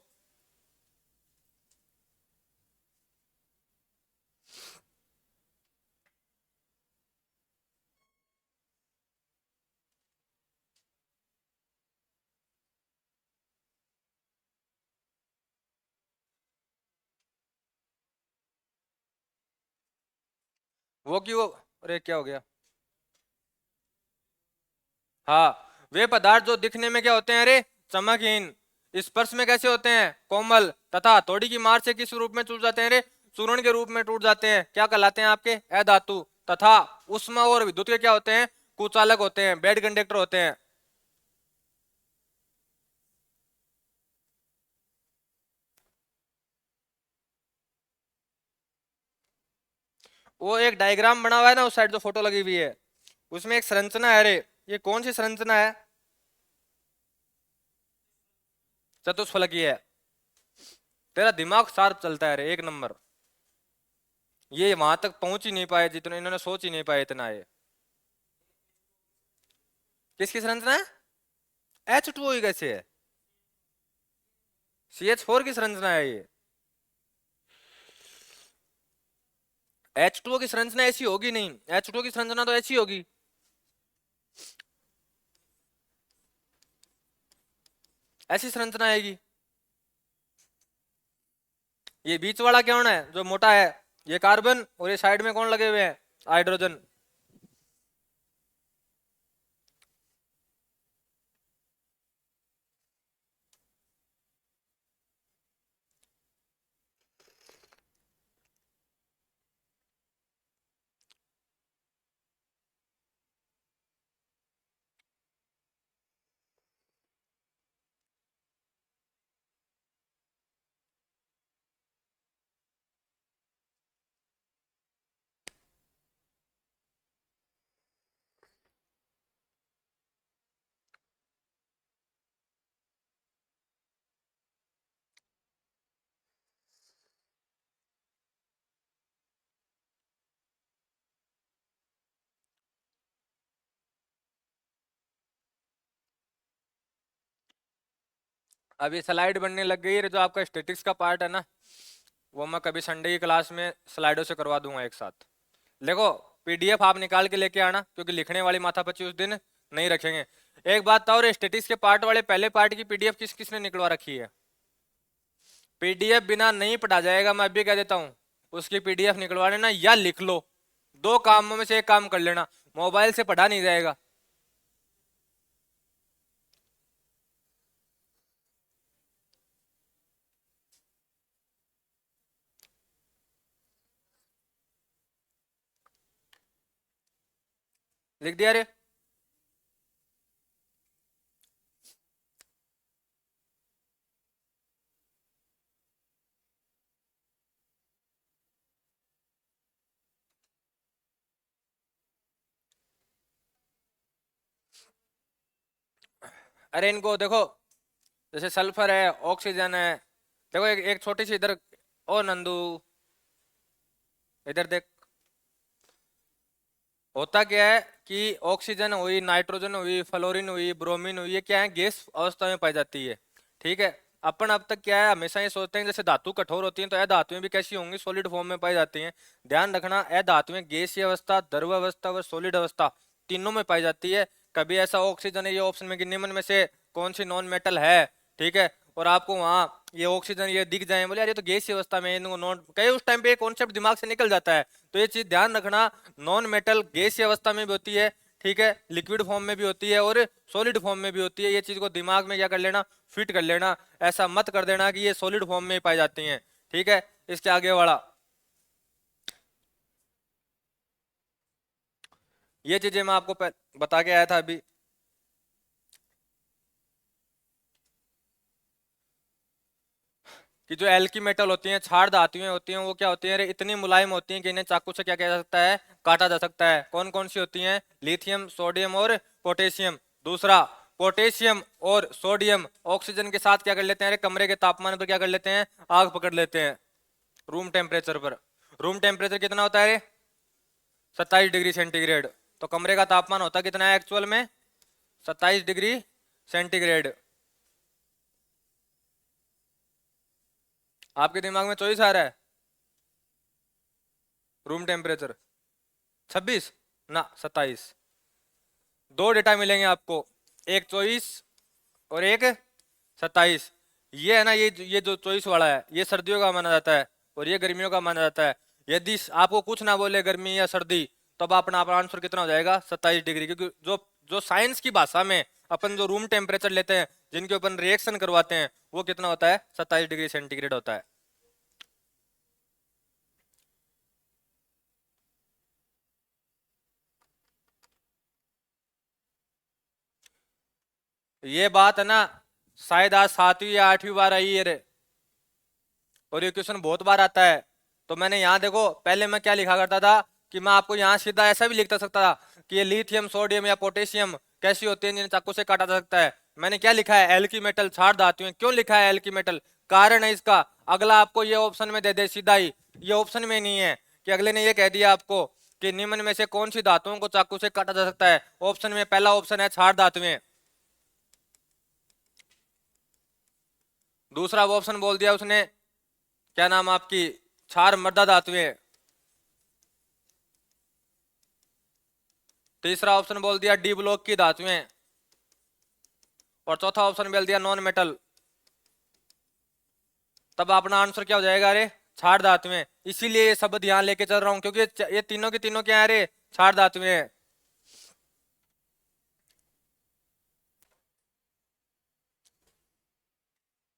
वो क्यों, अरे क्या हो गया, हाँ, वे पदार्थ जो दिखने में क्या होते हैं, अरे चमकहीन, स्पर्श में कैसे होते हैं, कोमल, तथा थोड़ी की मार से किस रूप में टूट जाते हैं, अरे चूर्ण के रूप में टूट जाते हैं, क्या कहलाते हैं आपके, अधातु, तथा उष्मा और विद्युत के क्या होते हैं, कुचालक होते हैं, बेड कंडक्टर होते हैं। वो एक डायग्राम बना हुआ है ना उस साइड जो फोटो लगी हुई है, उसमें एक संरचना है, अरे ये कौन सी संरचना है, चतुष्फलकीय है। तेरा दिमाग शार्प चलता है रे, एक नंबर। ये वहां तक पहुंच ही नहीं पाए जितना इन्होंने सोच ही नहीं पाए इतना ये। किसकी संरचना है, H2O ही कैसे है, CH4 की संरचना है ये। H2O की संरचना ऐसी होगी नहीं, H2O की संरचना तो ऐसी होगी, ऐसी संरचना आएगी। ये बीच वाला कौन है जो मोटा है, ये कार्बन, और ये साइड में कौन लगे हुए हैं, हाइड्रोजन। अब ये स्लाइड बनने लग गई है, जो आपका स्टेटिक्स का पार्ट है ना, वो मैं कभी संडे की क्लास में स्लाइडों से करवा दूंगा एक साथ। देखो, PDF आप निकाल के लेके आना, क्योंकि लिखने वाली माथापच्ची उस दिन नहीं रखेंगे। एक बात और, स्टेटिक्स के पार्ट वाले पहले पार्ट की PDF किस किसने निकलवा रखी है, PDF बिना नहीं पढ़ा जाएगा, मैं अभी कह देता हूँ। उसकी PDF निकलवा लेना या लिख लो, दो कामों में से एक काम कर लेना, मोबाइल से पढ़ा नहीं जाएगा। लिख दिया रे। अरे इनको देखो, जैसे सल्फर है, ऑक्सीजन है, देखो एक छोटी सी इधर, ओ नंदू इधर देख, होता क्या है कि ऑक्सीजन हुई, नाइट्रोजन हुई, फ्लोरीन हुई, ब्रोमीन हुई, ये क्या है, गैस अवस्था में पाई जाती है। ठीक है, अपन अब तक क्या है, हमेशा ये सोचते हैं जैसे धातु कठोर होती हैं तो अधातुएं भी कैसी होंगी, सॉलिड फॉर्म में पाई जाती हैं। ध्यान रखना, अधातुएं गैसीय अवस्था, द्रव अवस्था और सॉलिड अवस्था तीनों में पाई जाती है। कभी ऐसा ऑक्सीजन है ये ऑप्शन में कि निम्न में से कौन सी नॉन मेटल है, ठीक है, और आपको वहां ये ऑक्सीजन ये दिख जाए, बोले यार ये तो गैसीय अवस्था में, इनको नॉन कई, उस टाइम पे ये कॉन्सेप्ट दिमाग से निकल जाता है। तो ये चीज ध्यान रखना, नॉन मेटल गैसीय अवस्था में भी होती है, ठीक है, लिक्विड फॉर्म में भी होती है और सॉलिड फॉर्म में भी होती है। ये चीज को दिमाग में क्या कर लेना, फिट कर लेना, ऐसा मत कर देना कि ये सॉलिड फॉर्म में ही पाई जाती हैं। ठीक है, इसके आगे वाला, ये चीजें मैं आपको बता के आया था अभी। कि जो एल्की मेटल होती हैं, क्षार धातुएं होती हैं, वो क्या होती हैं, इतनी मुलायम होती हैं कि इन्हें चाकू से क्या किया जा सकता है, काटा जा सकता है। कौन कौन सी होती हैं, लिथियम, सोडियम और पोटेशियम। दूसरा, पोटेशियम और सोडियम ऑक्सीजन के साथ क्या कर लेते हैं, अरे कमरे के तापमान पर क्या कर लेते हैं, आग पकड़ लेते हैं, रूम टेम्परेचर पर। रूम टेम्परेचर कितना होता है रे, 27 डिग्री सेंटीग्रेड। तो कमरे का तापमान होता कितना है एक्चुअल में, 27 डिग्री सेंटीग्रेड। आपके दिमाग में चॉइस आ रहा है, रूम टेम्परेचर 26 ना 27। दो डेटा मिलेंगे आपको, एक 24 और एक 27। ये है ना, ये जो 24 वाला है, ये सर्दियों का माना जाता है और ये गर्मियों का माना जाता है। यदि आपको कुछ ना बोले गर्मी या सर्दी, तब अपना आंसर कितना हो जाएगा 27 डिग्री, क्योंकि जो जो साइंस की भाषा में अपन जो रूम टेम्परेचर लेते हैं, जिनके अपन रिएक्शन करवाते हैं, वो कितना होता है 27 डिग्री सेंटीग्रेड होता है। ये बात है ना, शायद आज 7वीं या 8वीं बार आई है रे, और ये क्वेश्चन बहुत बार आता है। तो मैंने यहाँ देखो, पहले मैं क्या लिखा करता था कि मैं आपको यहाँ सीधा ऐसा भी लिख सकता था कि ये लिथियम, सोडियम या पोटेशियम कैसी होती है जिन्हें चाकू से काटा जा सकता है। मैंने क्या लिखा है, एल्की मेटल, क्षार धातुएं। क्यों लिखा है एल्की मेटल? कारण है इसका। अगला आपको ये ऑप्शन में दे दे सीधा ही, ये ऑप्शन में नहीं है कि अगले ने ये कह दिया आपको कि निम्न में से कौन सी धातुओं को चाकू से काटा जा सकता है। ऑप्शन में पहला ऑप्शन है क्षार धातुएं। दूसरा ऑप्शन बोल दिया उसने, क्या नाम आपकी, क्षार मृदा धातुएं। तीसरा ऑप्शन बोल दिया डी ब्लॉक की धातुएं, और चौथा ऑप्शन बोल दिया नॉन मेटल। तब अपना आंसर क्या हो जाएगा रे, क्षार धातुएं। इसीलिए ये शब्द यहाँ लेके चल रहा हूं, क्योंकि ये तीनों के तीनों क्या है रे, क्षार धातुएं हैं।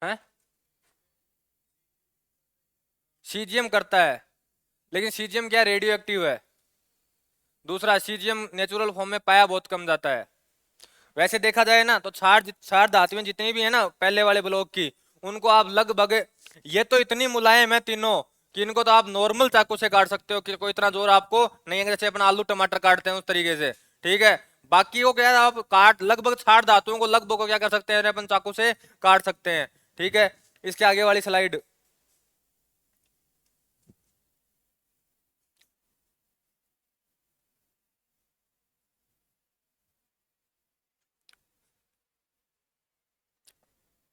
है? सीजियम करता है, लेकिन सीजियम क्या रेडियो एक्टिव है। दूसरा, सीजियम नेचुरल फॉर्म में पाया बहुत कम जाता है। वैसे देखा जाए ना तो क्षार क्षार धातुएं जितनी भी है ना पहले वाले ब्लॉक की, उनको आप लगभग, ये तो इतनी मुलायम है तीनों कि इनको तो आप नॉर्मल चाकू से काट सकते हो, कि कोई इतना जोर आपको नहीं है, जैसे अपना आलू टमाटर काटते हैं उस तरीके से। ठीक है, बाकी को क्या है, आप काट लगभग क्षार धातुओं को लगभग को क्या कर सकते हैं अपन चाकू से काट सकते हैं। ठीक है, इसके आगे वाली स्लाइड।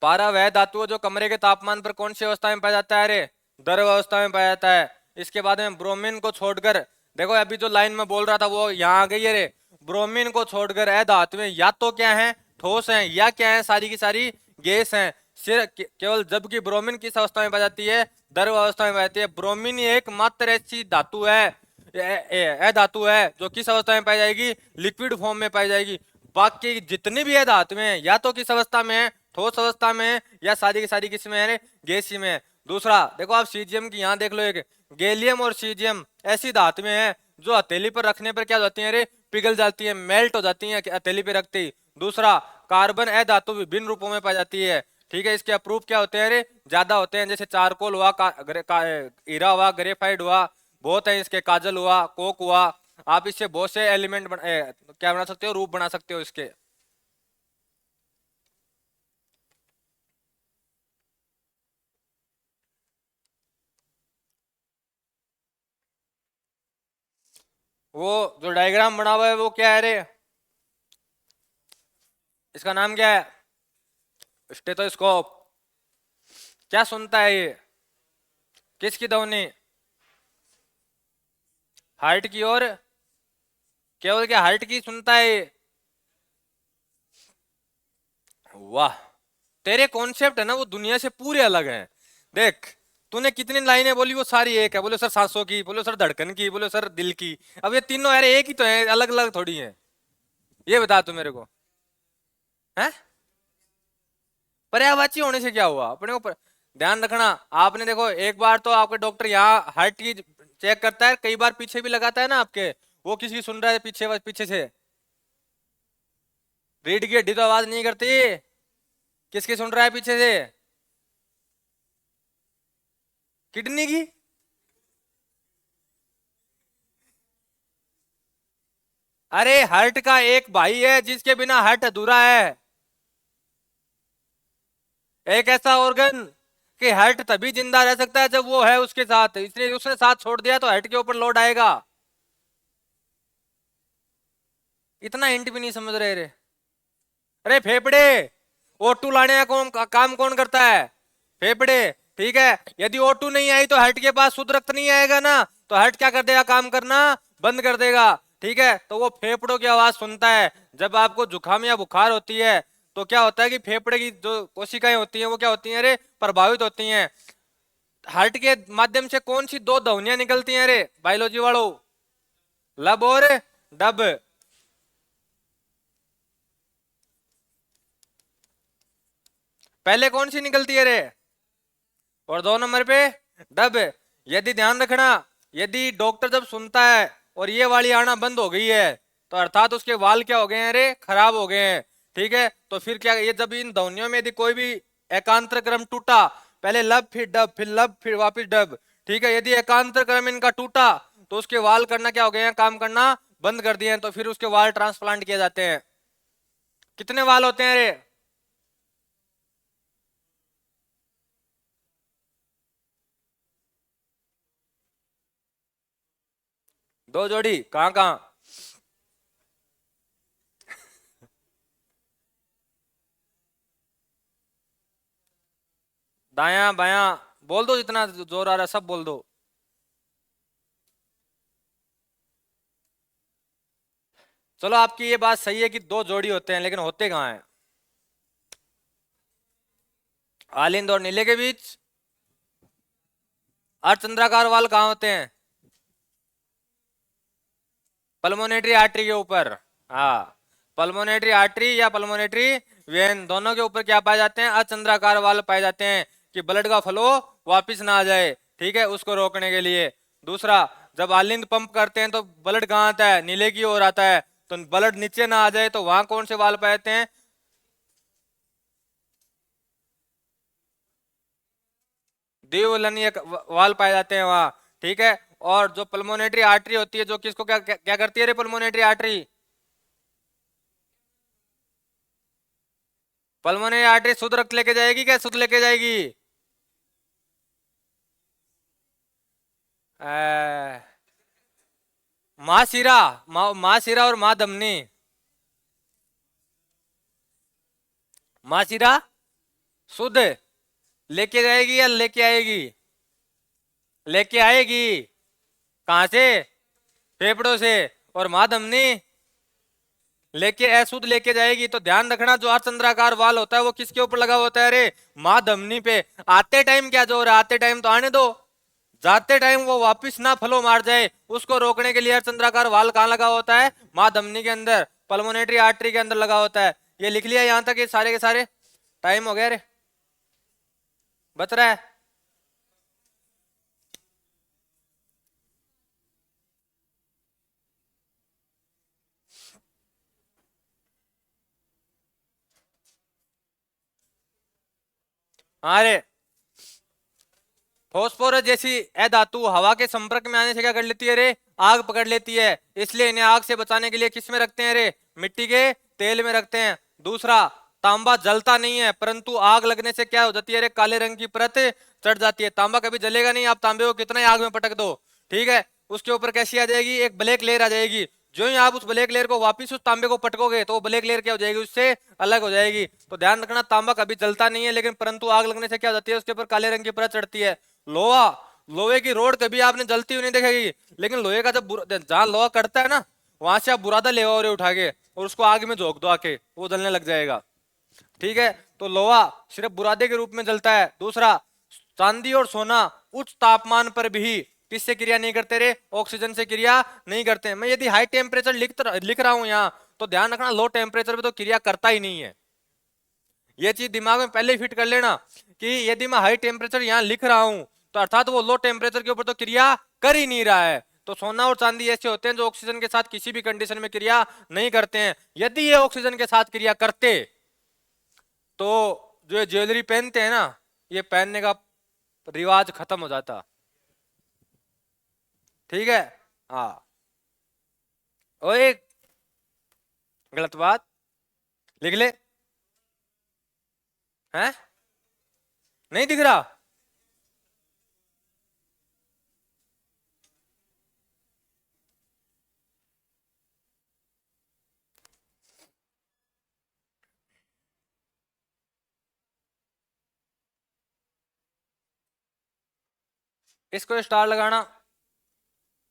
पारा वह धातु है जो कमरे के तापमान पर कौन सी अवस्था में पाया जाता है रे, द्रव अवस्था में पाया जाता है। इसके बाद में ब्रोमीन को छोड़कर, देखो अभी जो लाइन में बोल रहा था वो यहाँ आ गई है रे। ब्रोमीन को छोड़कर यह धातुएं या तो क्या है, ठोस हैं, या क्या है, सारी की सारी गैस हैं। सिर्फ केवल जबकि ब्रोमीन किस अवस्था में पाई जाती है, द्रव अवस्था में पाई जाती है। ब्रोमीन एकमात्र ऐसी धातु है, यह धातु है जो किस अवस्था में पाई जाएगी, लिक्विड फॉर्म में पाई जाएगी। बाकी जितनी भी है धातुएं या तो किस अवस्था में है, ठोस अवस्था में, या सारी की सारी किस में है, गैसीय में। दूसरा देखो आप सीजियम की यहाँ देख लो, एक गैलियम और सीजियम ऐसी धातुएं हैं जो हथेली पर रखने पर क्या होती है रे, पिघल जाती है, मेल्ट हो जाती है हथेली पे रखते ही। दूसरा, कार्बन ए धातु विभिन्न रूपों में पाई जाती है। ठीक है, इसके अप्रूव क्या होते हैं रे, ज्यादा होते हैं, जैसे चारकोल हुआ, हीरा हुआ, ग्रेफाइट हुआ, बहुत है इसके, काजल हुआ, कोक हुआ। आप इससे बहुत से एलिमेंट क्या बना सकते हो, रूप बना सकते हो इसके। वो जो डायग्राम बना हुआ है वो क्या है रे, इसका नाम क्या है, स्टेथोस्कोप। क्या सुनता है ये, किसकी ध्वनि, हार्ट की, और केवल क्या हार्ट की सुनता है ये। वाह, तेरे कॉन्सेप्ट है ना वो दुनिया से पूरे अलग हैं। देख, तूने कितनी लाइनें बोली वो सारी एक है। बोलो सर सांसों की, बोलो सर धड़कन की, बोलो सर दिल की। अब ये तीनों यार एक ही तो है, अलग अलग थोड़ी है। ये बता तू मेरे को, है पर्यायवाची होने से क्या हुआ, अपने को ध्यान रखना। आपने देखो एक बार तो आपके डॉक्टर यहाँ हार्ट की चेक करता है, कई बार पीछे भी लगाता है ना आपके, वो किसकी सुन रहा है पीछे, पीछे से रीढ़ की हड्डी तो आवाज नहीं करती, किसकी सुन रहा है पीछे से, किडनी की। अरे हार्ट का एक भाई है जिसके बिना हार्ट अधूरा है। एक ऐसा ऑर्गन कि हार्ट तभी जिंदा रह सकता है जब वो है उसके साथ, इसलिए उसने साथ छोड़ दिया तो हार्ट के ऊपर लोड आएगा। इतना हिंट भी नहीं समझ रहे रे। अरे फेफड़े, O2 लाने का काम कौन करता है, फेफड़े। ठीक है, यदि O2 नहीं आई तो हार्ट के पास शुद्ध रक्त नहीं आएगा ना, तो हार्ट क्या कर देगा, काम करना बंद कर देगा। ठीक है, तो वो फेफड़ों की आवाज सुनता है। जब आपको जुकाम या बुखार होती है तो क्या होता है कि फेफड़े की जो कोशिकाएं होती हैं वो क्या होती हैं, अरे प्रभावित होती हैं। हार्ट के माध्यम से कौन सी दो ध्वनियां निकलती हैं रे बायोलॉजी वालों? लब और डब। पहले कौन सी निकलती है रे? और 2 नंबर पे डब। यदि ध्यान रखना, यदि डॉक्टर जब सुनता है और ये वाली आना बंद हो गई है, तो अर्थात उसके वाल क्या हो गए हैं रे? खराब हो गए हैं। ठीक है, तो फिर क्या, ये जब इन ध्वनियों में यदि कोई भी एकांतर क्रम टूटा, पहले लब फिर डब फिर लब फिर वापिस डब, ठीक है, यदि एकांतर क्रम इनका टूटा तो उसके वाल करना क्या हो गए हैं? काम करना बंद कर दिए हैं, तो फिर उसके वाल ट्रांसप्लांट किए जाते हैं। कितने वाल होते हैं रे? 2 जोड़ी, कहाँ कहाँ? दाया बाया, बोल दो, जितना जोर आ रहा है सब बोल दो। चलो, आपकी ये बात सही है कि 2 जोड़ी होते हैं, लेकिन होते कहाँ हैं? आलिंद और नीले के बीच। अर्धचंद्राकार वाल कहाँ होते हैं? पल्मोनेटरी आर्टरी के ऊपर। हाँ, पल्मोनेटरी आर्टरी या पल्मोनेटरी वेन, दोनों के ऊपर क्या पाए जाते हैं? अर्धचंद्राकार वाल पाए जाते हैं, कि ब्लड का फ्लो वापिस ना आ जाए, ठीक है, उसको रोकने के लिए। दूसरा, जब आलिंद पंप करते हैं तो ब्लड कहाँ आता है? नीले की ओर आता है, तो ब्लड नीचे ना आ जाए तो वहां कौन से वाल पाए जाते हैं? द्विवलनीय वाल पाए जाते हैं वहां, ठीक है। और जो पल्मोनेटरी आर्टरी होती है, जो किसको क्या क्या, क्या करती है रे पल्मोनेटरी आर्टरी? पल्मोनरी आर्टरी शुद्ध रक्त लेके जाएगी, क्या शुद्ध लेके जाएगी? महाशिरा, महाशिरा और महाधमनी। महाशिरा शुद्ध लेके जाएगी या लेके आएगी? लेके आएगी। कहां से? फेफड़ों से। और महाधमनी लेके अशुद्ध लेके जाएगी। तो ध्यान रखना, जो अर्धचंद्राकार वाल होता है वो किसके ऊपर लगा होता है रे? महाधमनी पे। आते टाइम क्या जोर है? आते टाइम तो आने दो, जाते टाइम वो वापिस ना फ्लो मार जाए, उसको रोकने के लिए अर्धचंद्राकार वाल कहाँ लगा होता है? महाधमनी के अंदर, पल्मोनेटरी आर्टरी के अंदर लगा होता है। ये लिख लिया यहां तक, ये सारे के सारे? टाइम हो गया रे, बच रहा है? हाँ रे, फॉस्फोरस जैसी अधातु हवा के संपर्क में आने से क्या कर लेती है रे? आग पकड़ लेती है। इसलिए इन्हें आग से बचाने के लिए किस में रखते हैं रे? मिट्टी के तेल में रखते हैं। दूसरा, तांबा जलता नहीं है, परंतु आग लगने से क्या हो जाती है रे? काले रंग की परत चढ़ जाती है। तांबा कभी जलेगा नहीं, आप तांबे को कितना ही आग में पटक दो, ठीक है, उसके ऊपर कैसी आ जाएगी? एक ब्लैक लेयर आ जाएगी। जो ही आप उस ब्लैक लेयर को वापिस उस तांबे को पटकोगे तो वो ब्लैक लेयर क्या हो जाएगी? उससे अलग हो जाएगी। तो ध्यान रखना, तांबा कभी जलता नहीं है, लेकिन परंतु आग लगने से क्या हो जाती है? उसके ऊपर काले रंग की परत चढ़ती है। लोहा, लोहे की रोड कभी आपने जलती हुई नहीं देखेगी, लेकिन लोहे का जब जहां लोहा कटता है ना, वहां से आप बुरादा ले और उठा के और उसको आग में झोंक दो आके, वो जलने लग जाएगा, ठीक है। तो लोहा सिर्फ बुरादे के रूप में जलता है। दूसरा, चांदी और सोना उच्च तापमान पर भी किससे क्रिया नहीं करते रे? ऑक्सीजन से क्रिया नहीं करते। मैं यदि हाई टेम्परेचर लिख रहा हूं यहाँ, तो ध्यान रखना, लो टेम्परेचर पे तो क्रिया करता ही नहीं है। ये चीज दिमाग में पहले ही फिट कर लेना, कि यदि मैं हाई टेम्परेचर यहाँ लिख रहा हूं, तो अर्थात वो लो टेम्परेचर के ऊपर तो क्रिया कर ही नहीं रहा है। तो सोना और चांदी ऐसे होते हैं जो ऑक्सीजन के साथ किसी भी कंडीशन में क्रिया नहीं करते हैं। यदि ये ऑक्सीजन के साथ क्रिया करते, तो जो ये ज्वेलरी पहनते हैं ना, ये पहनने का रिवाज खत्म हो जाता, ठीक है। हाँ, और एक गलत बात लिख ले। हैं? नहीं दिख रहा? इसको स्टार लगाना।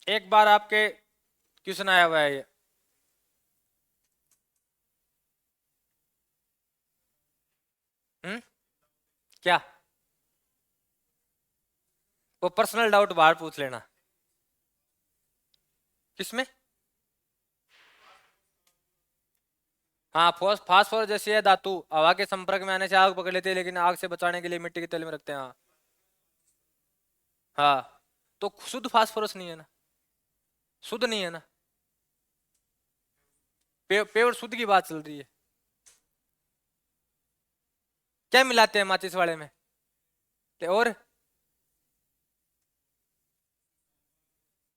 एक बार आपके क्वेश्चन आया हुआ है ये। हम्म? क्या? वो पर्सनल डाउट बाहर पूछ लेना। किसमें? हाँ, फास्फोरस जैसी है धातु, हवा के संपर्क में आने से आग पकड़ लेती है, लेकिन आग से बचाने के लिए मिट्टी के तेल में रखते हैं। हाँ। हाँ, तो शुद्ध फास्फोरस नहीं है ना, शुद्ध नहीं है ना, प्योर शुद्ध की बात चल रही है। क्या मिलाते हैं माचिस वाले में? और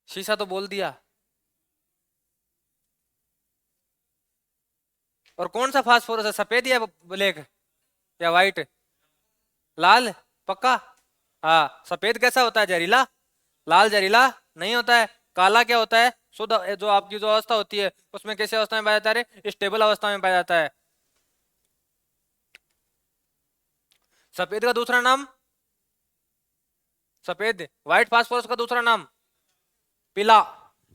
शीशा तो बोल दिया। और कौन सा फास्फोरस है, सफेद या ब्लैक या व्हाइट? लाल? पक्का? हाँ, सफेद कैसा होता है, जहरीला। लाल जहरीला नहीं होता है। काला क्या होता है, शुद्ध, जो आपकी जो अवस्था होती है उसमें कैसे अवस्था में पाया जाता है, स्टेबल अवस्था में पाया जाता है। सफेद का दूसरा नाम सफेद, व्हाइट फास्फोरस का दूसरा नाम पीला,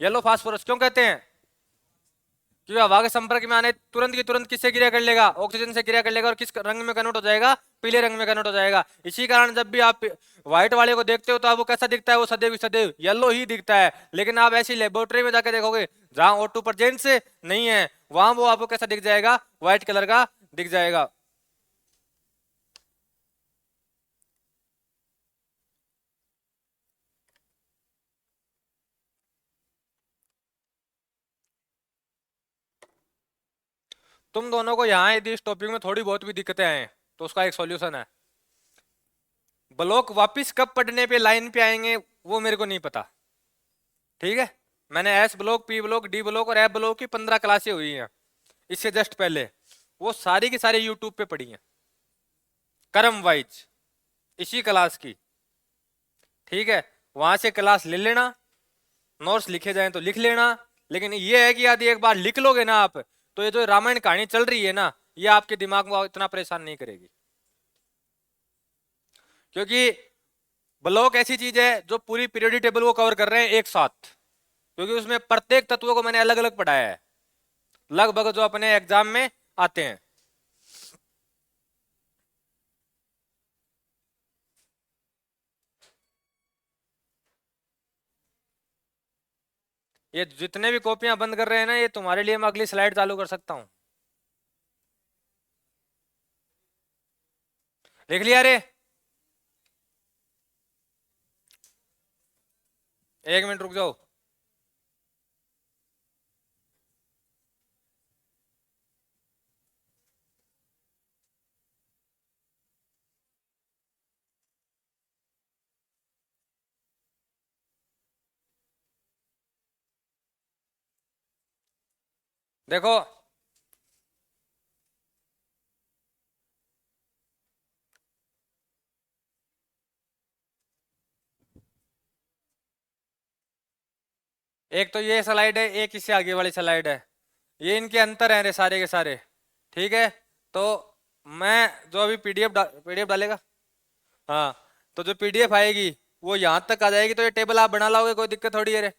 येलो फास्फोरस। क्यों कहते हैं? क्योंकि हवा के संपर्क में आने तुरंत की तुरंत किससे क्रिया कर लेगा, ऑक्सीजन से क्रिया कर लेगा, और किस रंग में कन्वर्ट हो जाएगा, पीले रंग में कन्वर्ट हो जाएगा। इसी कारण जब भी आप व्हाइट वाले को देखते हो तो आपको कैसा दिखता है, वो सदैव सदैव येलो ही दिखता है। लेकिन आप ऐसी लेबोरेटरी में जाकर देखोगे जहां O2 प्रेजेंस नहीं है, वहां वो आपको कैसा दिख जाएगा, व्हाइट कलर का दिख जाएगा। तुम दोनों को यहाँ यदि इस टॉपिक में थोड़ी बहुत भी दिक्कतें आए तो उसका एक सॉल्यूशन है। ब्लॉक वापिस कब पढ़ने पे लाइन पे आएंगे वो मेरे को नहीं पता, ठीक है। मैंने S block, P block, D block और एफ ब्लॉक की 15 क्लासें हुई हैं इससे जस्ट पहले, वो सारी की सारी यूट्यूब पे पढ़ी हैं क्रम वाइज इसी क्लास की, ठीक है। वहां से क्लास ले लेना, नोट्स लिखे जाए तो लिख लेना। लेकिन ये है कि यदि एक बार लिख लोगे ना आप, तो ये जो रामायण कहानी चल रही है ना, ये आपके दिमाग को इतना परेशान नहीं करेगी। क्योंकि ब्लॉक ऐसी चीज है जो पूरी पीरियोडिक टेबल को कवर कर रहे हैं एक साथ, क्योंकि उसमें प्रत्येक तत्वों को मैंने अलग अलग पढ़ाया है, लगभग जो अपने एग्जाम में आते हैं। ये जितने भी कॉपियां बंद कर रहे हैं ना, ये तुम्हारे लिए मैं अगली स्लाइड चालू कर सकता हूं। लिख लिया रे? 1 मिनट रुक जाओ। देखो, एक तो ये स्लाइड है, एक इससे आगे वाली स्लाइड है, ये इनके अंतर है रे सारे के सारे, ठीक है। तो मैं जो अभी पीडीएफ डालेगा, हाँ, तो जो पीडीएफ आएगी वो यहाँ तक आ जाएगी, तो ये टेबल आप बना लोगे, कोई दिक्कत थोड़ी है रे।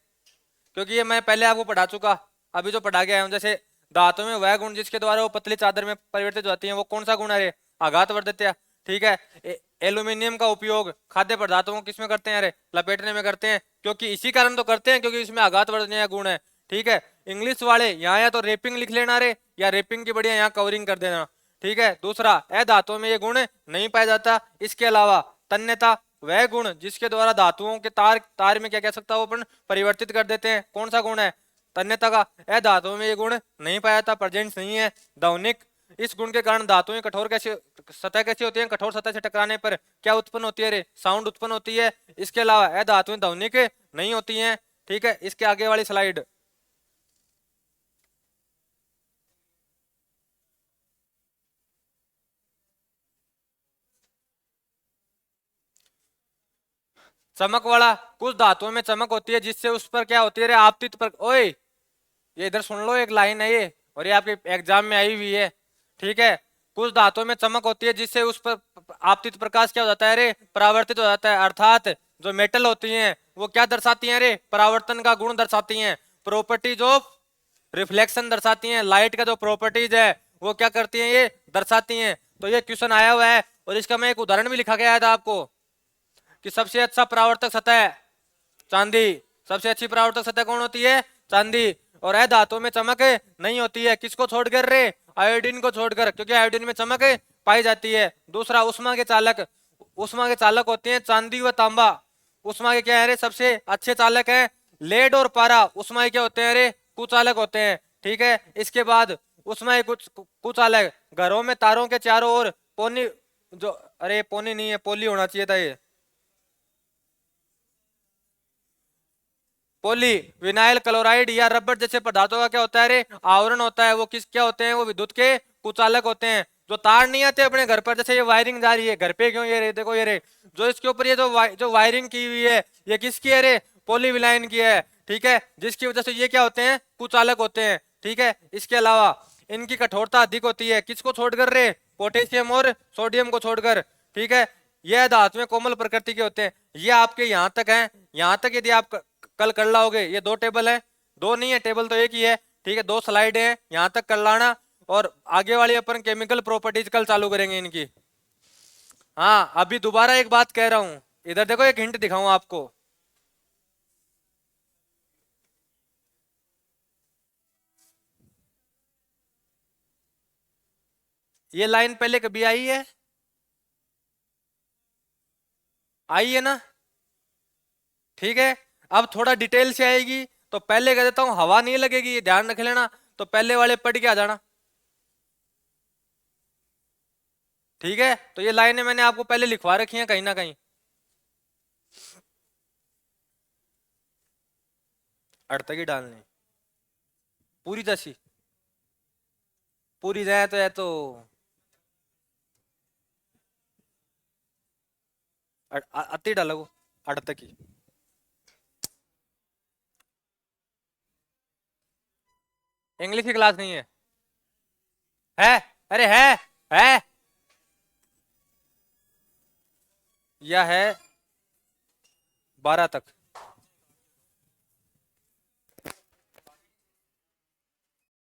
क्योंकि ये मैं पहले आपको पढ़ा चुका, अभी जो पढ़ा गया है, जैसे धातु में वह गुण जिसके द्वारा वो पतली चादर में परिवर्तित होती है, वो कौन सा गुण है रे, आघात वर्धित, ठीक है। एल्यूमिनियम का उपयोग खाद्य पदार्थों को किसमें करते हैं रे, लपेटने में करते हैं, क्योंकि इसी कारण तो करते हैं क्योंकि इसमें आघात वर्धनीय गुण है, ठीक है। इंग्लिश वाले यहाँ या तो रेपिंग लिख लेना रे, या रेपिंग की बढ़िया यहाँ कवरिंग कर देना, ठीक है। दूसरा, धातुओं में ये गुण नहीं पाया जाता। इसके अलावा तन्यता, वह गुण जिसके द्वारा धातुओं के तार तार में क्या कह सकता है वो अपन परिवर्तित कर देते हैं, कौन सा गुण है, तन्यता का। धातुओं में ये गुण नहीं पाया जाता, प्रेजेंट नहीं है। दौनिक, इस गुण के कारण धातुएं कठोर कैसे सतह कैसी होती है, कठोर सतह से टकराने पर क्या उत्पन्न होती है रे, साउंड उत्पन्न होती है। इसके अलावा धातुएं ध्वनिक नहीं होती हैं, ठीक है। इसके आगे वाली स्लाइड, चमक वाला, कुछ धातुओं में चमक होती है जिससे उस पर क्या होती है रे, आपतित पर। ओए, ये इधर सुन लो, एक लाइन है ये, और ये आपके एग्जाम में आई हुई है, ठीक है। कुछ धातुओं में चमक होती है जिससे उस पर आपतित प्रकाश क्या हो जाता है रे, परावर्तित हो जाता है। अर्थात जो मेटल होती हैं वो क्या दर्शाती हैं रे, परावर्तन का गुण दर्शाती हैं, प्रॉपर्टीज ऑफ रिफ्लेक्शन दर्शाती हैं। लाइट का जो प्रॉपर्टीज है वो क्या करती हैं, ये दर्शाती हैं। तो ये क्वेश्चन आया हुआ है, और इसका मैं एक उदाहरण भी लिखा गया था आपको, कि सबसे अच्छा परावर्तक सतह चांदी। सबसे अच्छी परावर्तक सतह कौन होती है? चांदी। और यह धातु में चमक नहीं होती है, किसको छोड़कर रे? आयोडीन को छोड़कर, क्योंकि आयोडीन में चमक पाई जाती है। दूसरा, उष्मा के चालक। उष्मा के चालक होते हैं चांदी व तांबा। उष्मा के क्या है रे? सबसे अच्छे चालक है लेड और पारा। उष्मा के क्या होते हैं रे? कुचालक होते हैं। ठीक है, इसके बाद उष्मा के कुछ कुचालक। घरों में तारों के चारों ओर पोनी, जो, अरे पोनी नहीं है, पोली होना चाहिए था ये, पोली विनाइल क्लोराइड या रबर जैसे पदार्थों का क्या होता है रे? आवरण होता है। वो किस क्या होते हैं? वो विद्युत के कुचालक होते हैं। जो तार नहीं आते अपने घर पर, जैसे ये वायरिंग जा रही है घर पे, क्यों ये रे देखो ये रे, जो इसके ऊपर ये जो वायरिंग की हुई है, ये किसकी है रे? पॉलीविलाइन की है। ठीक है, जिसकी वजह से ये क्या होते हैं? कुचालक होते हैं। ठीक है, इसके अलावा इनकी कठोरता अधिक होती है, किसको छोड़कर रे? पोटेशियम और सोडियम को छोड़कर। ठीक है, यह धातुएं कोमल प्रकृति के होते हैं। ये आपके यहाँ तक है। यहाँ तक यदि आप कल कर लाओगे, ये दो टेबल है, दो नहीं है टेबल तो एक ही है। ठीक है, दो स्लाइड है, यहाँ तक कर लाना। और आगे वाली अपन केमिकल प्रॉपर्टीज कल चालू करेंगे इनकी। हाँ, अभी दोबारा एक बात कह रहा हूं, इधर देखो, एक हिंट दिखाऊं आपको। ये लाइन पहले कभी आई है? आई है ना? ठीक है, अब थोड़ा डिटेल से आएगी। तो पहले कह देता हूं, हवा नहीं लगेगी, ये ध्यान रख लेना। तो पहले वाले पढ़ के आ जाना। ठीक है, तो ये लाइनें मैंने आपको पहले लिखवा रखी हैं कहीं ना कहीं। अड़तगी डालनी पूरी जैसी, पूरी जाए तो है तो अति डालो, अड़तकी। इंग्लिश की क्लास नहीं है? है? अरे है या है 12 तक।